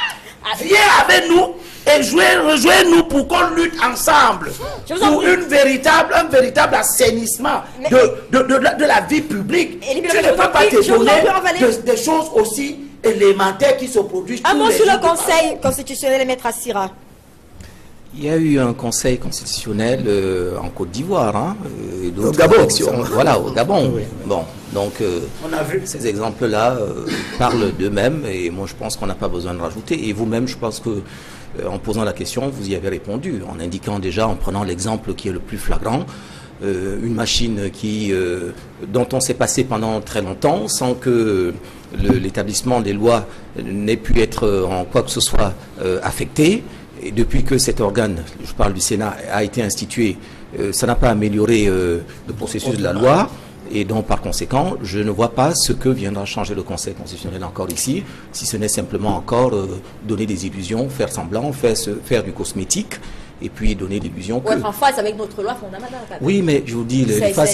Viens avec nous et rejoins-nous pour qu'on lutte ensemble pour un véritable assainissement de la vie publique. Tu ne peux pas t'étonner des choses aussi élémentaires qui se produisent. Un mot sur le Conseil constitutionnel, Maître Assira. Il y a eu un Conseil constitutionnel en Côte d'Ivoire, hein, au Gabon. Voilà, au Gabon. Oui. Bon, donc on a vu. Ces exemples-là parlent d'eux-mêmes et moi je pense qu'on n'a pas besoin de rajouter. Et vous-même, je pense que en posant la question, vous y avez répondu, en indiquant déjà, en prenant l'exemple qui est le plus flagrant, une machine dont on s'est passé pendant très longtemps sans que l'établissement des lois n'ait pu être en quoi que ce soit affecté. Et depuis que cet organe, je parle du Sénat, a été institué, ça n'a pas amélioré le processus de la loi. Et donc, par conséquent, je ne vois pas ce que viendra changer le Conseil constitutionnel encore ici, si ce n'est simplement encore donner des illusions, faire semblant, faire du cosmétique, et puis donner l'illusion que... Être en phase avec notre loi fondamentale. Oui, mais je vous dis,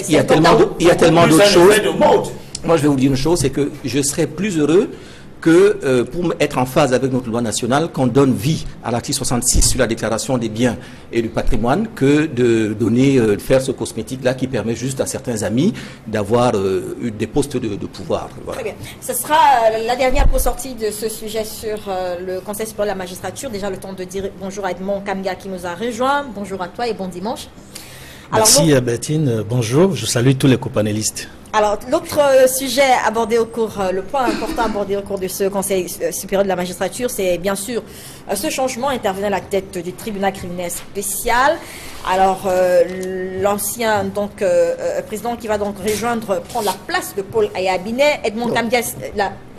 il y a tellement d'autres choses. Moi, je vais vous dire une chose, c'est que je serais plus heureux que pour être en phase avec notre loi nationale, qu'on donne vie à l'article 66 sur la déclaration des biens et du patrimoine, que de faire ce cosmétique-là qui permet juste à certains amis d'avoir des postes de pouvoir. Voilà. Très bien. Ce sera la dernière sortie de ce sujet sur le Conseil supérieur de la magistrature. Déjà le temps de dire bonjour à Edmond Kamga qui nous a rejoint. Bonjour à toi et bon dimanche. Merci Bertine, bonjour, je salue tous les copanélistes. Alors, l'autre sujet abordé au cours, le point important abordé au cours de ce Conseil supérieur de la magistrature, c'est bien sûr ce changement intervenant à la tête du tribunal criminel spécial. Alors, l'ancien président qui va donc prendre la place de Paul Ayabinet, Edmond Kamga,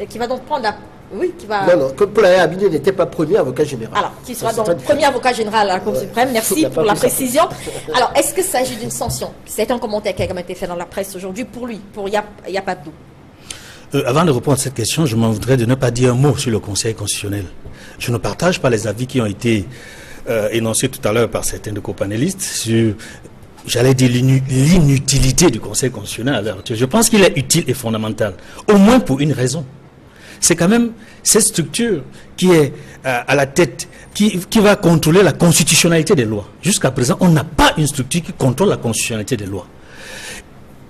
qui va donc prendre la... Oui, qui va... Non, que Paul Ayabinet n'était pas premier avocat général. Alors, qui sera donc premier avocat général à la Cour suprême. Merci pour la précision. Alors, est-ce que ça s'agit d'une sanction? C'est un commentaire qui a été fait dans la presse aujourd'hui pour lui, pour Yapadou. Avant de répondre à cette question, je m'en voudrais de ne pas dire un mot sur le Conseil constitutionnel. Je ne partage pas les avis qui ont été énoncés tout à l'heure par certains de copanélistes sur... J'allais dire l'inutilité du Conseil constitutionnel à l'heure actuelle. Je pense qu'il est utile et fondamental, au moins pour une raison. C'est quand même cette structure qui est à la tête, qui va contrôler la constitutionnalité des lois. Jusqu'à présent, on n'a pas une structure qui contrôle la constitutionnalité des lois.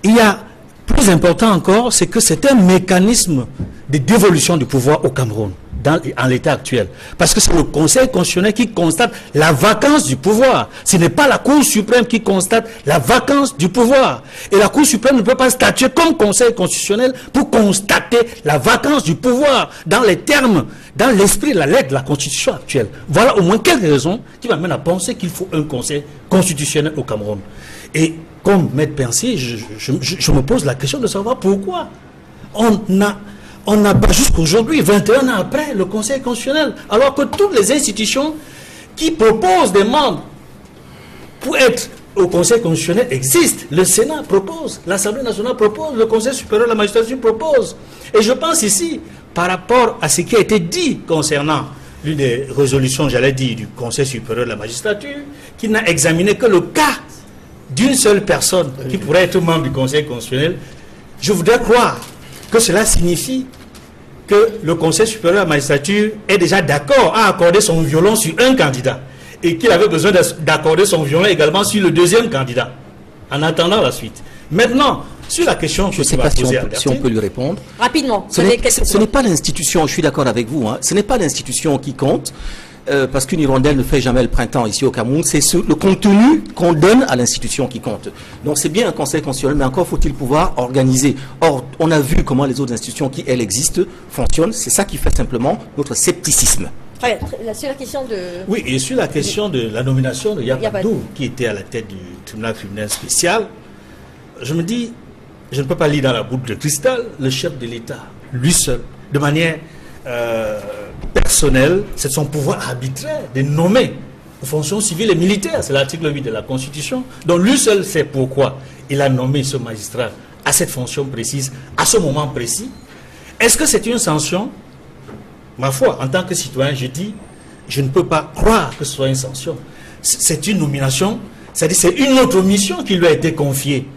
Il y a plus important encore, c'est que c'est un mécanisme de dévolution du pouvoir au Cameroun. en l'état actuel. Parce que c'est le Conseil constitutionnel qui constate la vacance du pouvoir. Ce n'est pas la Cour suprême qui constate la vacance du pouvoir. Et la Cour suprême ne peut pas statuer comme Conseil constitutionnel pour constater la vacance du pouvoir dans les termes, dans l'esprit de la lettre de la Constitution actuelle. Voilà au moins quelques raisons qui m'amènent à penser qu'il faut un Conseil constitutionnel au Cameroun. Et comme Maître Pensier, je me pose la question de savoir pourquoi on a jusqu'aujourd'hui, 21 ans après, le Conseil constitutionnel, alors que toutes les institutions qui proposent des membres pour être au Conseil constitutionnel existent. Le Sénat propose, l'Assemblée nationale propose, le Conseil supérieur de la magistrature propose. Et je pense ici, par rapport à ce qui a été dit concernant l'une des résolutions, j'allais dire, du Conseil supérieur de la magistrature, qui n'a examiné que le cas d'une seule personne qui pourrait être membre du Conseil constitutionnel, je voudrais croire que cela signifie que le Conseil supérieur de la magistrature est déjà d'accord à accorder son violon sur un candidat et qu'il avait besoin d'accorder son violon également sur le deuxième candidat, en attendant la suite. Maintenant, sur la question je ne sais pas si on peut lui répondre. Rapidement. Ce n'est pas l'institution, je suis d'accord avec vous, hein, ce n'est pas l'institution qui compte, parce qu'une hirondelle ne fait jamais le printemps ici au Cameroun, c'est le contenu qu'on donne à l'institution qui compte. Donc c'est bien un Conseil constitutionnel, mais encore faut-il pouvoir organiser. Or, on a vu comment les autres institutions qui, elles, existent, fonctionnent. C'est ça qui fait simplement notre scepticisme. Très bien. Sur la question de... Oui, et sur la question de la nomination de Yapadou, qui était à la tête du tribunal criminel spécial, je me dis, je ne peux pas lire dans la boule de cristal le chef de l'État, lui seul, de manière personnelle, c'est son pouvoir arbitraire de nommer aux fonctions civiles et militaires, c'est l'article 8 de la Constitution. Donc lui seul sait pourquoi il a nommé ce magistrat à cette fonction précise, à ce moment précis. Est-ce que c'est une sanction? Ma foi, en tant que citoyen, je dis, je ne peux pas croire que ce soit une sanction. C'est une nomination, c'est-à-dire c'est une autre mission qui lui a été confiée.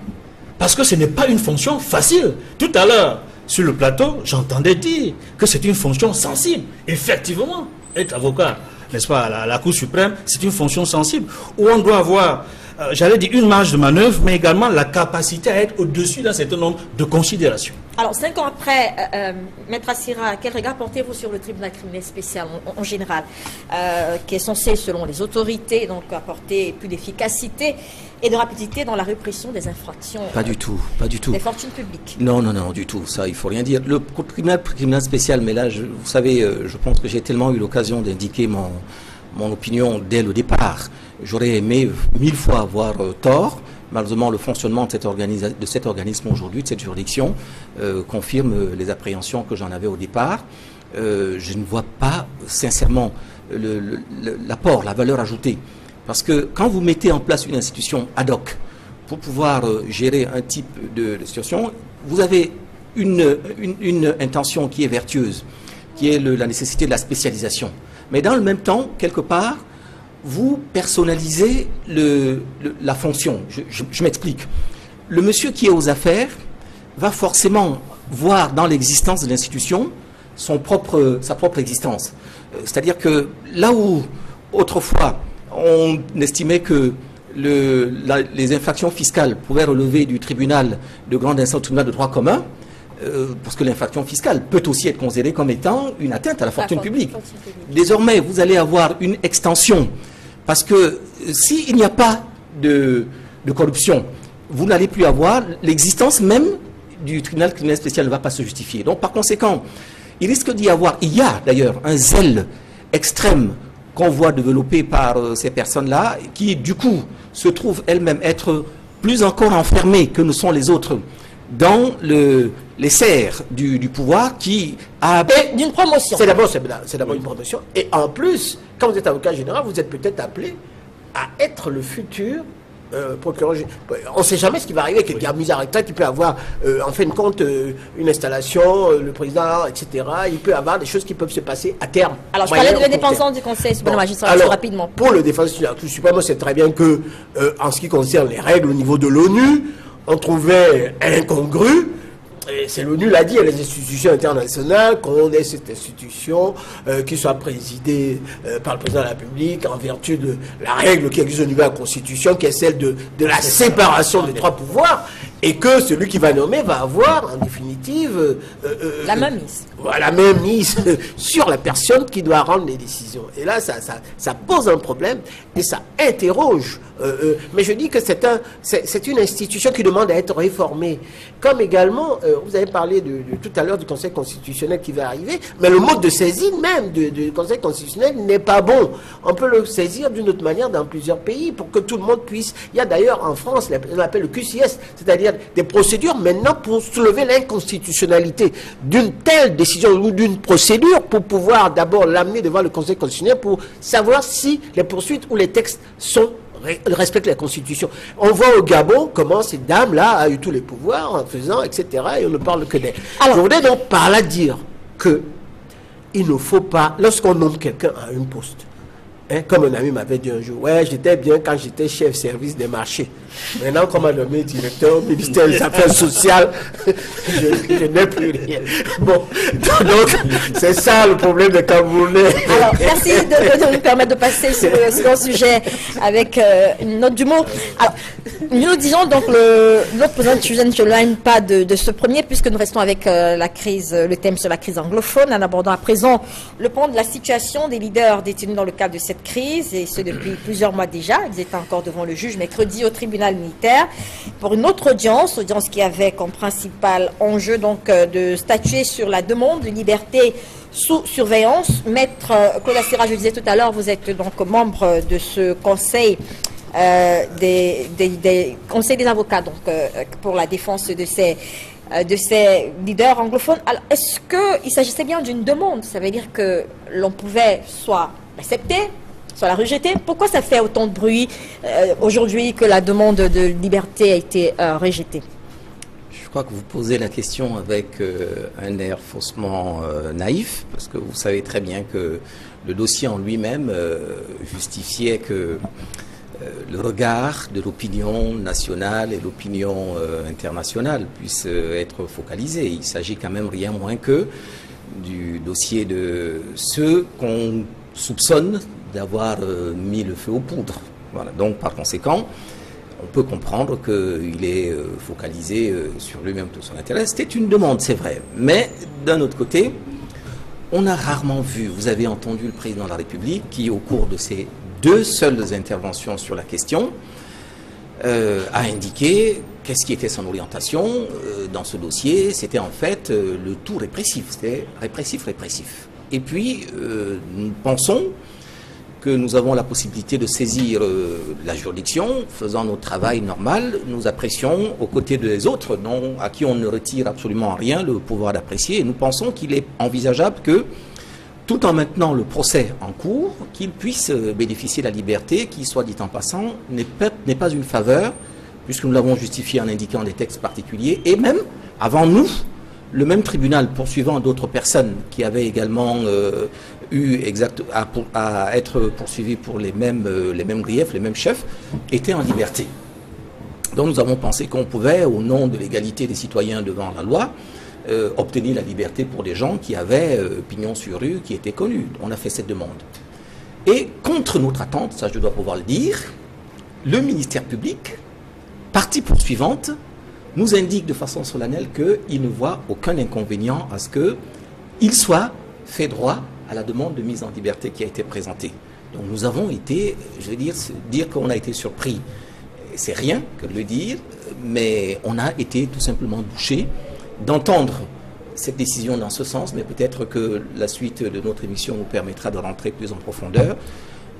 Parce que ce n'est pas une fonction facile. Tout à l'heure, sur le plateau, j'entendais dire que c'est une fonction sensible. Effectivement, être avocat, n'est-ce pas, à la Cour suprême, c'est une fonction sensible, où on doit avoir, j'allais dire, une marge de manœuvre, mais également la capacité à être au-dessus d'un certain nombre de considérations. Alors, 5 ans après, Maître Assira, quel regard portez-vous sur le tribunal criminel spécial en général, qui est censé, selon les autorités, donc apporter plus d'efficacité et de rapidité dans la répression des infractions? Pas du tout, pas du tout. Des fortunes publiques? Non, non, non, du tout. Ça, il faut rien dire. Le tribunal criminel spécial, mais là, vous savez, je pense que j'ai tellement eu l'occasion d'indiquer mon opinion dès le départ. J'aurais aimé 1000 fois avoir tort. Malheureusement, le fonctionnement de cet organisme aujourd'hui, de cette juridiction, confirme les appréhensions que j'en avais au départ. Je ne vois pas, sincèrement, l'apport, la valeur ajoutée. Parce que quand vous mettez en place une institution ad hoc pour pouvoir gérer un type de situation, vous avez une intention qui est vertueuse, qui est la nécessité de la spécialisation. Mais dans le même temps, quelque part, vous personnalisez la fonction. Je m'explique. Le monsieur qui est aux affaires va forcément voir dans l'existence de l'institution sa propre existence. C'est-à-dire que là où, autrefois, on estimait que les infractions fiscales pouvaient relever du tribunal de grande instance, tribunal de droit commun, parce que l'infraction fiscale peut aussi être considérée comme étant une atteinte à la fortune publique. Désormais, vous allez avoir une extension, parce que s'il n'y a pas de corruption, vous n'allez plus avoir l'existence même du tribunal criminel spécial ne va pas se justifier. Donc, par conséquent, il risque d'y avoir, il y a d'ailleurs un zèle extrême qu'on voit développer par ces personnes-là, qui du coup se trouvent elles-mêmes être plus encore enfermées que ne sont les autres dans les serres du pouvoir qui a... D'une promotion. C'est d'abord une promotion. Et en plus, quand vous êtes avocat général, vous êtes peut-être appelé à être le futur procureur. On ne sait jamais ce qui va arriver. Quelqu'un mis à retraite, il peut avoir, en fin de compte, une installation, le président, etc. Il peut avoir des choses qui peuvent se passer à terme. Alors, je parlais de l'indépendance du Conseil suprême de la magistrature rapidement. Pour le défenseur de la Cour suprême, on sait très bien que, en ce qui concerne les règles au niveau de l'ONU, on trouvait incongru. C'est l'ONU l'a dit à les institutions internationales, qu'on ait cette institution qui soit présidée par le président de la République en vertu de la règle qui existe au niveau de la Constitution, qui est celle de la séparation des trois pouvoirs. Et que celui qui va nommer va avoir, en définitive... la mainmise. La mainmise sur la personne qui doit rendre les décisions. Et là, ça pose un problème et ça interroge. Mais je dis que c'est une institution qui demande à être réformée. Comme également, vous avez parlé tout à l'heure du Conseil constitutionnel qui va arriver, mais le mode de saisine même du Conseil constitutionnel n'est pas bon. On peut le saisir d'une autre manière dans plusieurs pays pour que tout le monde puisse... Il y a d'ailleurs en France, on appelle le QCS, c'est-à-dire des procédures maintenant pour soulever l'inconstitutionnalité d'une telle décision ou d'une procédure pour pouvoir d'abord l'amener devant le Conseil constitutionnel pour savoir si les poursuites ou les textes respectent la Constitution. On voit au Gabon comment cette dame-là a eu tous les pouvoirs en faisant, etc. Et on ne parle que d'elle. Je voudrais donc par là dire que il ne faut pas, lorsqu'on nomme quelqu'un à un poste, comme un ami m'avait dit un jour, ouais, j'étais bien quand j'étais chef service des marchés. Maintenant, comme on m'a nommé directeur au ministère des Affaires sociales, je n'ai plus rien. Bon, donc, c'est ça le problème des Camerounais. Alors, merci de nous permettre de passer sur le second sujet avec une note d'humour. Alors, nous disons donc, notre président sujet ne s'éloigne pas de ce premier, puisque nous restons avec la crise, le thème sur la crise anglophone, en abordant à présent le point de la situation des leaders détenus dans le cadre de cette crise, et ce depuis plusieurs mois déjà. Ils étaient encore devant le juge mercredi au tribunal militaire pour une autre audience qui avait comme principal enjeu donc de statuer sur la demande de liberté sous surveillance. Maître Claude Assira, je disais tout à l'heure, vous êtes donc membre de ce conseil des conseils des avocats donc pour la défense de ces leaders anglophones. Alors, est-ce qu'il s'agissait bien d'une demande? Ça veut dire que l'on pouvait soit l'accepter, soit la rejeter. Pourquoi ça fait autant de bruit aujourd'hui que la demande de liberté a été rejetée? Je crois que vous posez la question avec un air faussement naïf, parce que vous savez très bien que le dossier en lui-même justifiait que le regard de l'opinion nationale et l'opinion internationale puisse être focalisé. Il s'agit quand même rien moins que du dossier de ceux qu'on soupçonne d'avoir mis le feu aux poudres. Voilà. Donc, par conséquent, on peut comprendre qu'il est focalisé sur lui-même tout son intérêt. C'était une demande, c'est vrai. Mais, d'un autre côté, on a rarement vu, vous avez entendu le président de la République qui, au cours de ses 2 seules interventions sur la question, a indiqué qu'est-ce qui était son orientation dans ce dossier. C'était en fait le tout répressif. C'était répressif. Et puis, nous pensons que nous avons la possibilité de saisir la juridiction, faisant notre travail normal. Nous apprécions, aux côtés des autres, à qui on ne retire absolument rien, le pouvoir d'apprécier. Et nous pensons qu'il est envisageable que, tout en maintenant le procès en cours, qu'il puisse bénéficier de la liberté qui, soit dit en passant, n'est pas une faveur, puisque nous l'avons justifié en indiquant des textes particuliers, et même, avant nous, le même tribunal poursuivant d'autres personnes qui avaient également à être poursuivies pour les mêmes griefs, les mêmes chefs, étaient en liberté. Donc nous avons pensé qu'on pouvait, au nom de l'égalité des citoyens devant la loi, obtenir la liberté pour des gens qui avaient pignon sur rue, qui étaient connus. On a fait cette demande. Et contre notre attente, ça je dois pouvoir le dire, le ministère public, partie poursuivante, nous indique de façon solennelle qu'il ne voit aucun inconvénient à ce qu'il soit fait droit à la demande de mise en liberté qui a été présentée. Donc nous avons été, je veux dire qu'on a été surpris, c'est rien que de le dire, mais on a été tout simplement bouché d'entendre cette décision dans ce sens, mais peut-être que la suite de notre émission nous permettra de rentrer plus en profondeur.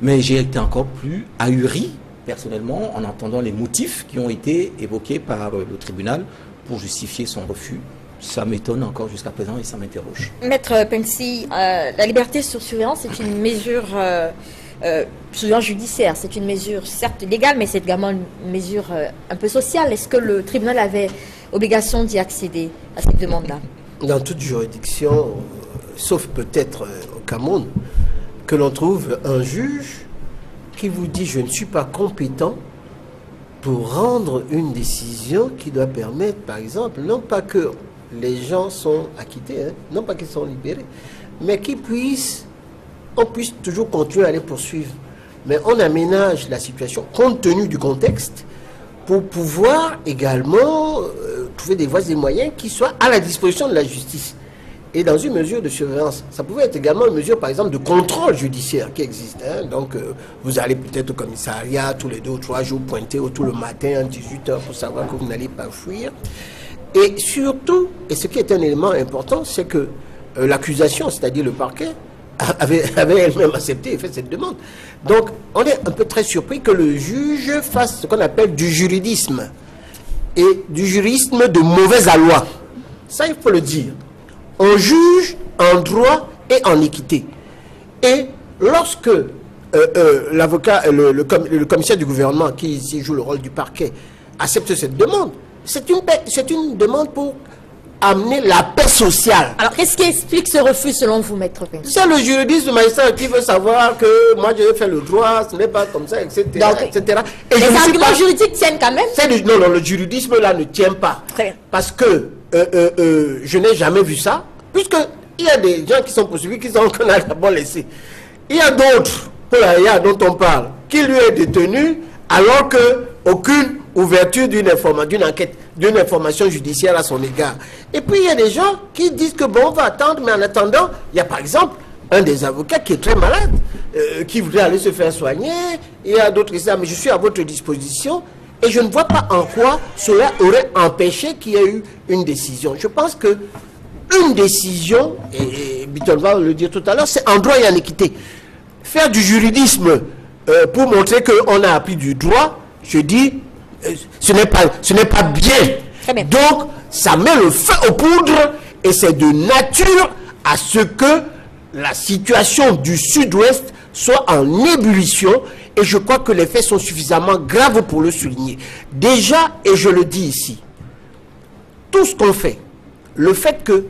Mais j'ai été encore plus ahuri, personnellement, en entendant les motifs qui ont été évoqués par le tribunal pour justifier son refus. Ça m'étonne encore jusqu'à présent et ça m'interroge. Maître Pensy, la liberté sur surveillance, c'est une mesure surveillance judiciaire. C'est une mesure certes légale, mais c'est également une mesure un peu sociale. Est-ce que le tribunal avait obligation d'y accéder à cette demande-là? Dans toute juridiction, sauf peut-être au Cameroun, que l'on trouve un juge qui vous dit « je ne suis pas compétent » pour rendre une décision qui doit permettre, par exemple, non pas que les gens sont acquittés, non pas qu'ils sont libérés, mais qu'on puisse toujours continuer à les poursuivre. Mais on aménage la situation compte tenu du contexte pour pouvoir également trouver des voies et moyens qui soient à la disposition de la justice. Et dans une mesure de surveillance, ça pouvait être également une mesure, par exemple, de contrôle judiciaire qui existe. Hein. Donc, vous allez peut-être au commissariat tous les 2 ou 3 jours pointer tout le matin à 18h pour savoir que vous n'allez pas fuir. Et surtout, et ce qui est un élément important, c'est que l'accusation, c'est-à-dire le parquet, avait elle-même accepté et fait cette demande. Donc, on est un peu très surpris que le juge fasse ce qu'on appelle du juridisme et du jurisme de mauvaise aloi. Ça, il faut le dire. On juge en droit et en équité. Et lorsque l'avocat, le commissaire du gouvernement, qui ici joue le rôle du parquet, accepte cette demande, c'est une demande pour amener la paix sociale. Alors, qu'est-ce qui explique ce refus selon vous, Maître Bensi? C'est le juridiste du magistrat qui veut savoir que moi je vais faire le droit, ce n'est pas comme ça, etc. Donc, etc. Et les arguments juridiques tiennent quand même? Non, le juridisme là ne tient pas. Très bien. Parce que je n'ai jamais vu ça, puisqu'il y a des gens qui sont poursuivis, qu'on a d'abord laissé. Il y a d'autres, Paul Aya dont on parle, qui lui est détenu alors qu'aucune ouverture d'une enquête, d'une information judiciaire à son égard. Et puis il y a des gens qui disent que bon, on va attendre, mais en attendant, il y a par exemple un des avocats qui est très malade, qui voudrait aller se faire soigner, il y a d'autres qui disent, mais je suis à votre disposition, et je ne vois pas en quoi cela aurait empêché qu'il y ait eu une décision. Je pense que une décision, et Bitton va le dire tout à l'heure, c'est en droit et en équité. Faire du juridisme pour montrer qu'on a appris du droit, je dis, ce n'est pas bien. Donc, ça met le feu aux poudres et c'est de nature à ce que la situation du sud-ouest soit en ébullition, et je crois que les faits sont suffisamment graves pour le souligner. Déjà, et je le dis ici, tout ce qu'on fait, le fait que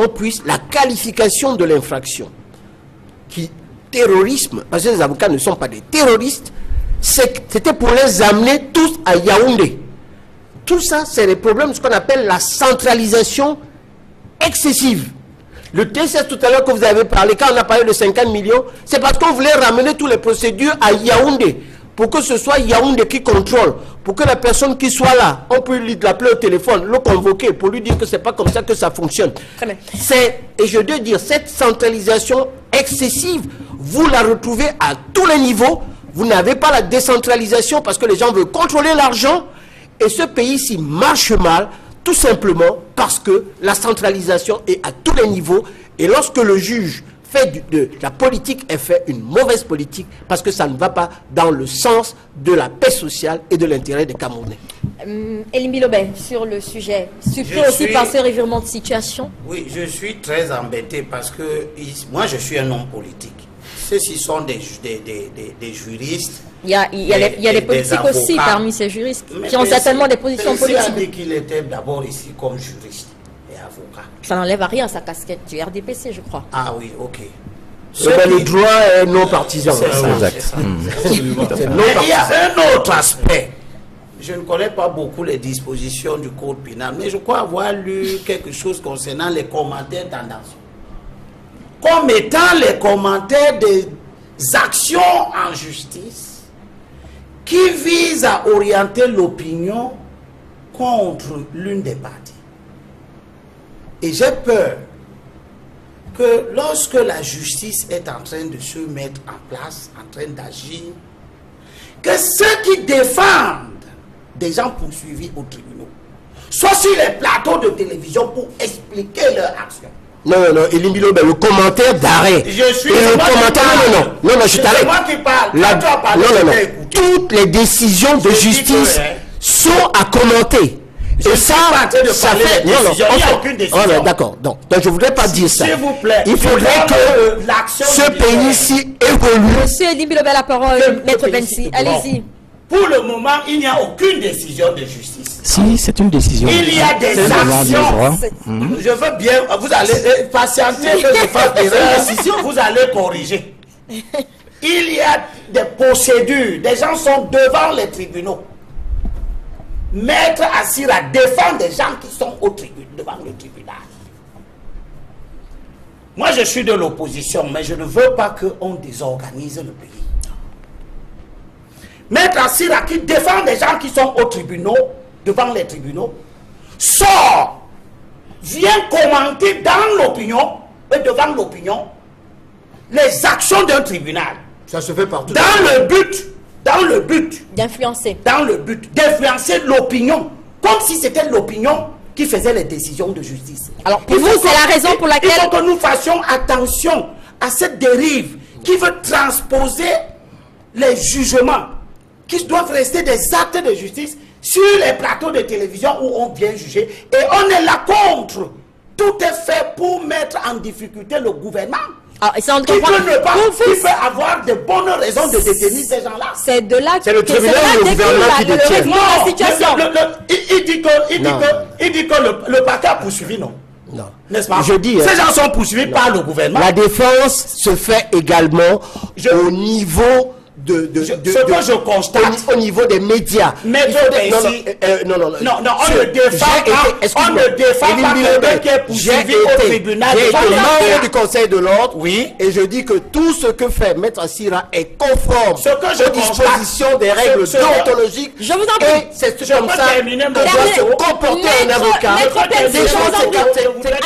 on puisse, la qualification de l'infraction, qui terrorisme, parce que les avocats ne sont pas des terroristes, c'était pour les amener tous à Yaoundé. Tout ça, c'est les problèmes de ce qu'on appelle la centralisation excessive. Le TCS tout à l'heure que vous avez parlé, quand on a parlé de 50 millions, c'est parce qu'on voulait ramener toutes les procédures à Yaoundé, pour que ce soit Yaoundé qui contrôle, pour que la personne qui soit là, on peut l'appeler au téléphone, le convoquer, pour lui dire que c'est pas comme ça que ça fonctionne. Et je dois dire, cette centralisation excessive, vous la retrouvez à tous les niveaux. Vous n'avez pas la décentralisation parce que les gens veulent contrôler l'argent, et ce pays-ci marche mal, tout simplement parce que la centralisation est à tous les niveaux, et lorsque le juge fait de la politique, elle fait une mauvaise politique parce que ça ne va pas dans le sens de la paix sociale et de l'intérêt des Camerounais. Elim Bilobé, sur le sujet, surtout aussi par ce revirement de situation. Oui, je suis très embêté parce que moi je suis un homme politique. Ceux-ci sont des juristes. Il y a les politiques aussi parmi ces juristes qui ont certainement des positions politiques. Il a dit qu'il était d'abord ici comme juriste et avocat. Ça n'enlève à rien sa casquette du RDPC, je crois. Ah oui, ok. Le droit est non partisan. C'est ça. Il y a un autre aspect. Je ne connais pas beaucoup les dispositions du code pénal, mais je crois avoir lu quelque chose concernant les commentaires tendancieux. Comme étant les commentaires des actions en justice qui visent à orienter l'opinion contre l'une des parties. Et j'ai peur que lorsque la justice est en train de se mettre en place, en train d'agir, que ceux qui défendent des gens poursuivis aux tribunaux soient sur les plateaux de télévision pour expliquer leur action. Non, Elim Bilobé, le commentaire d'arrêt. Je suis... Non, je t'arrête. C'est moi qui parle. Non. Toutes les décisions de justice sont à commenter. Et ça fait... Il n'y a aucune décision. D'accord. Donc, je ne voudrais pas dire ça. S'il vous plaît. Il faudrait que ce pays-ci évolue. Monsieur Elim Bilobé, la parole, Maître Bensi. Allez-y. Pour le moment, il n'y a aucune décision de justice. Si, c'est une décision. Il y a des actions. Je veux bien, vous allez patienter que je fasse des décisions, vous allez corriger. Il y a des procédures, des gens sont devant les tribunaux. Maître Assira défend des gens qui sont devant le tribunal. Moi, je suis de l'opposition, mais je ne veux pas qu'on désorganise le pays. Maître Assira, qui défend des gens qui sont au tribunal, devant les tribunaux, sort, vient commenter dans l'opinion et devant l'opinion les actions d'un tribunal. Ça se fait partout. Dans le but d'influencer l'opinion, comme si c'était l'opinion qui faisait les décisions de justice. Alors pour vous, c'est la raison pour laquelle... Il faut que nous fassions attention à cette dérive qui veut transposer les jugements qui doivent rester des actes de justice sur les plateaux de télévision où on vient juger. Et on est là contre. Tout est fait pour mettre en difficulté le gouvernement. Alors, qui peut avoir de bonnes raisons de détenir ces gens-là. C'est de là que le tribunal et le gouvernement qui détiennent. La situation. Il dit que le parquet a poursuivi, non? Non. N'est-ce pas? Je dis, ces gens sont poursuivis par le gouvernement. La défense se fait également au niveau ce que je constate au niveau des médias. On ne défend pas quelqu'un qui est poursuivi au tribunal. J'ai été membre du Conseil de l'ordre, oui, et je dis que tout ce que fait Maître Assira est conforme aux dispositions des règles déontologiques. Je vous en prie. Et c'est comme ça que doit se comporter un avocat.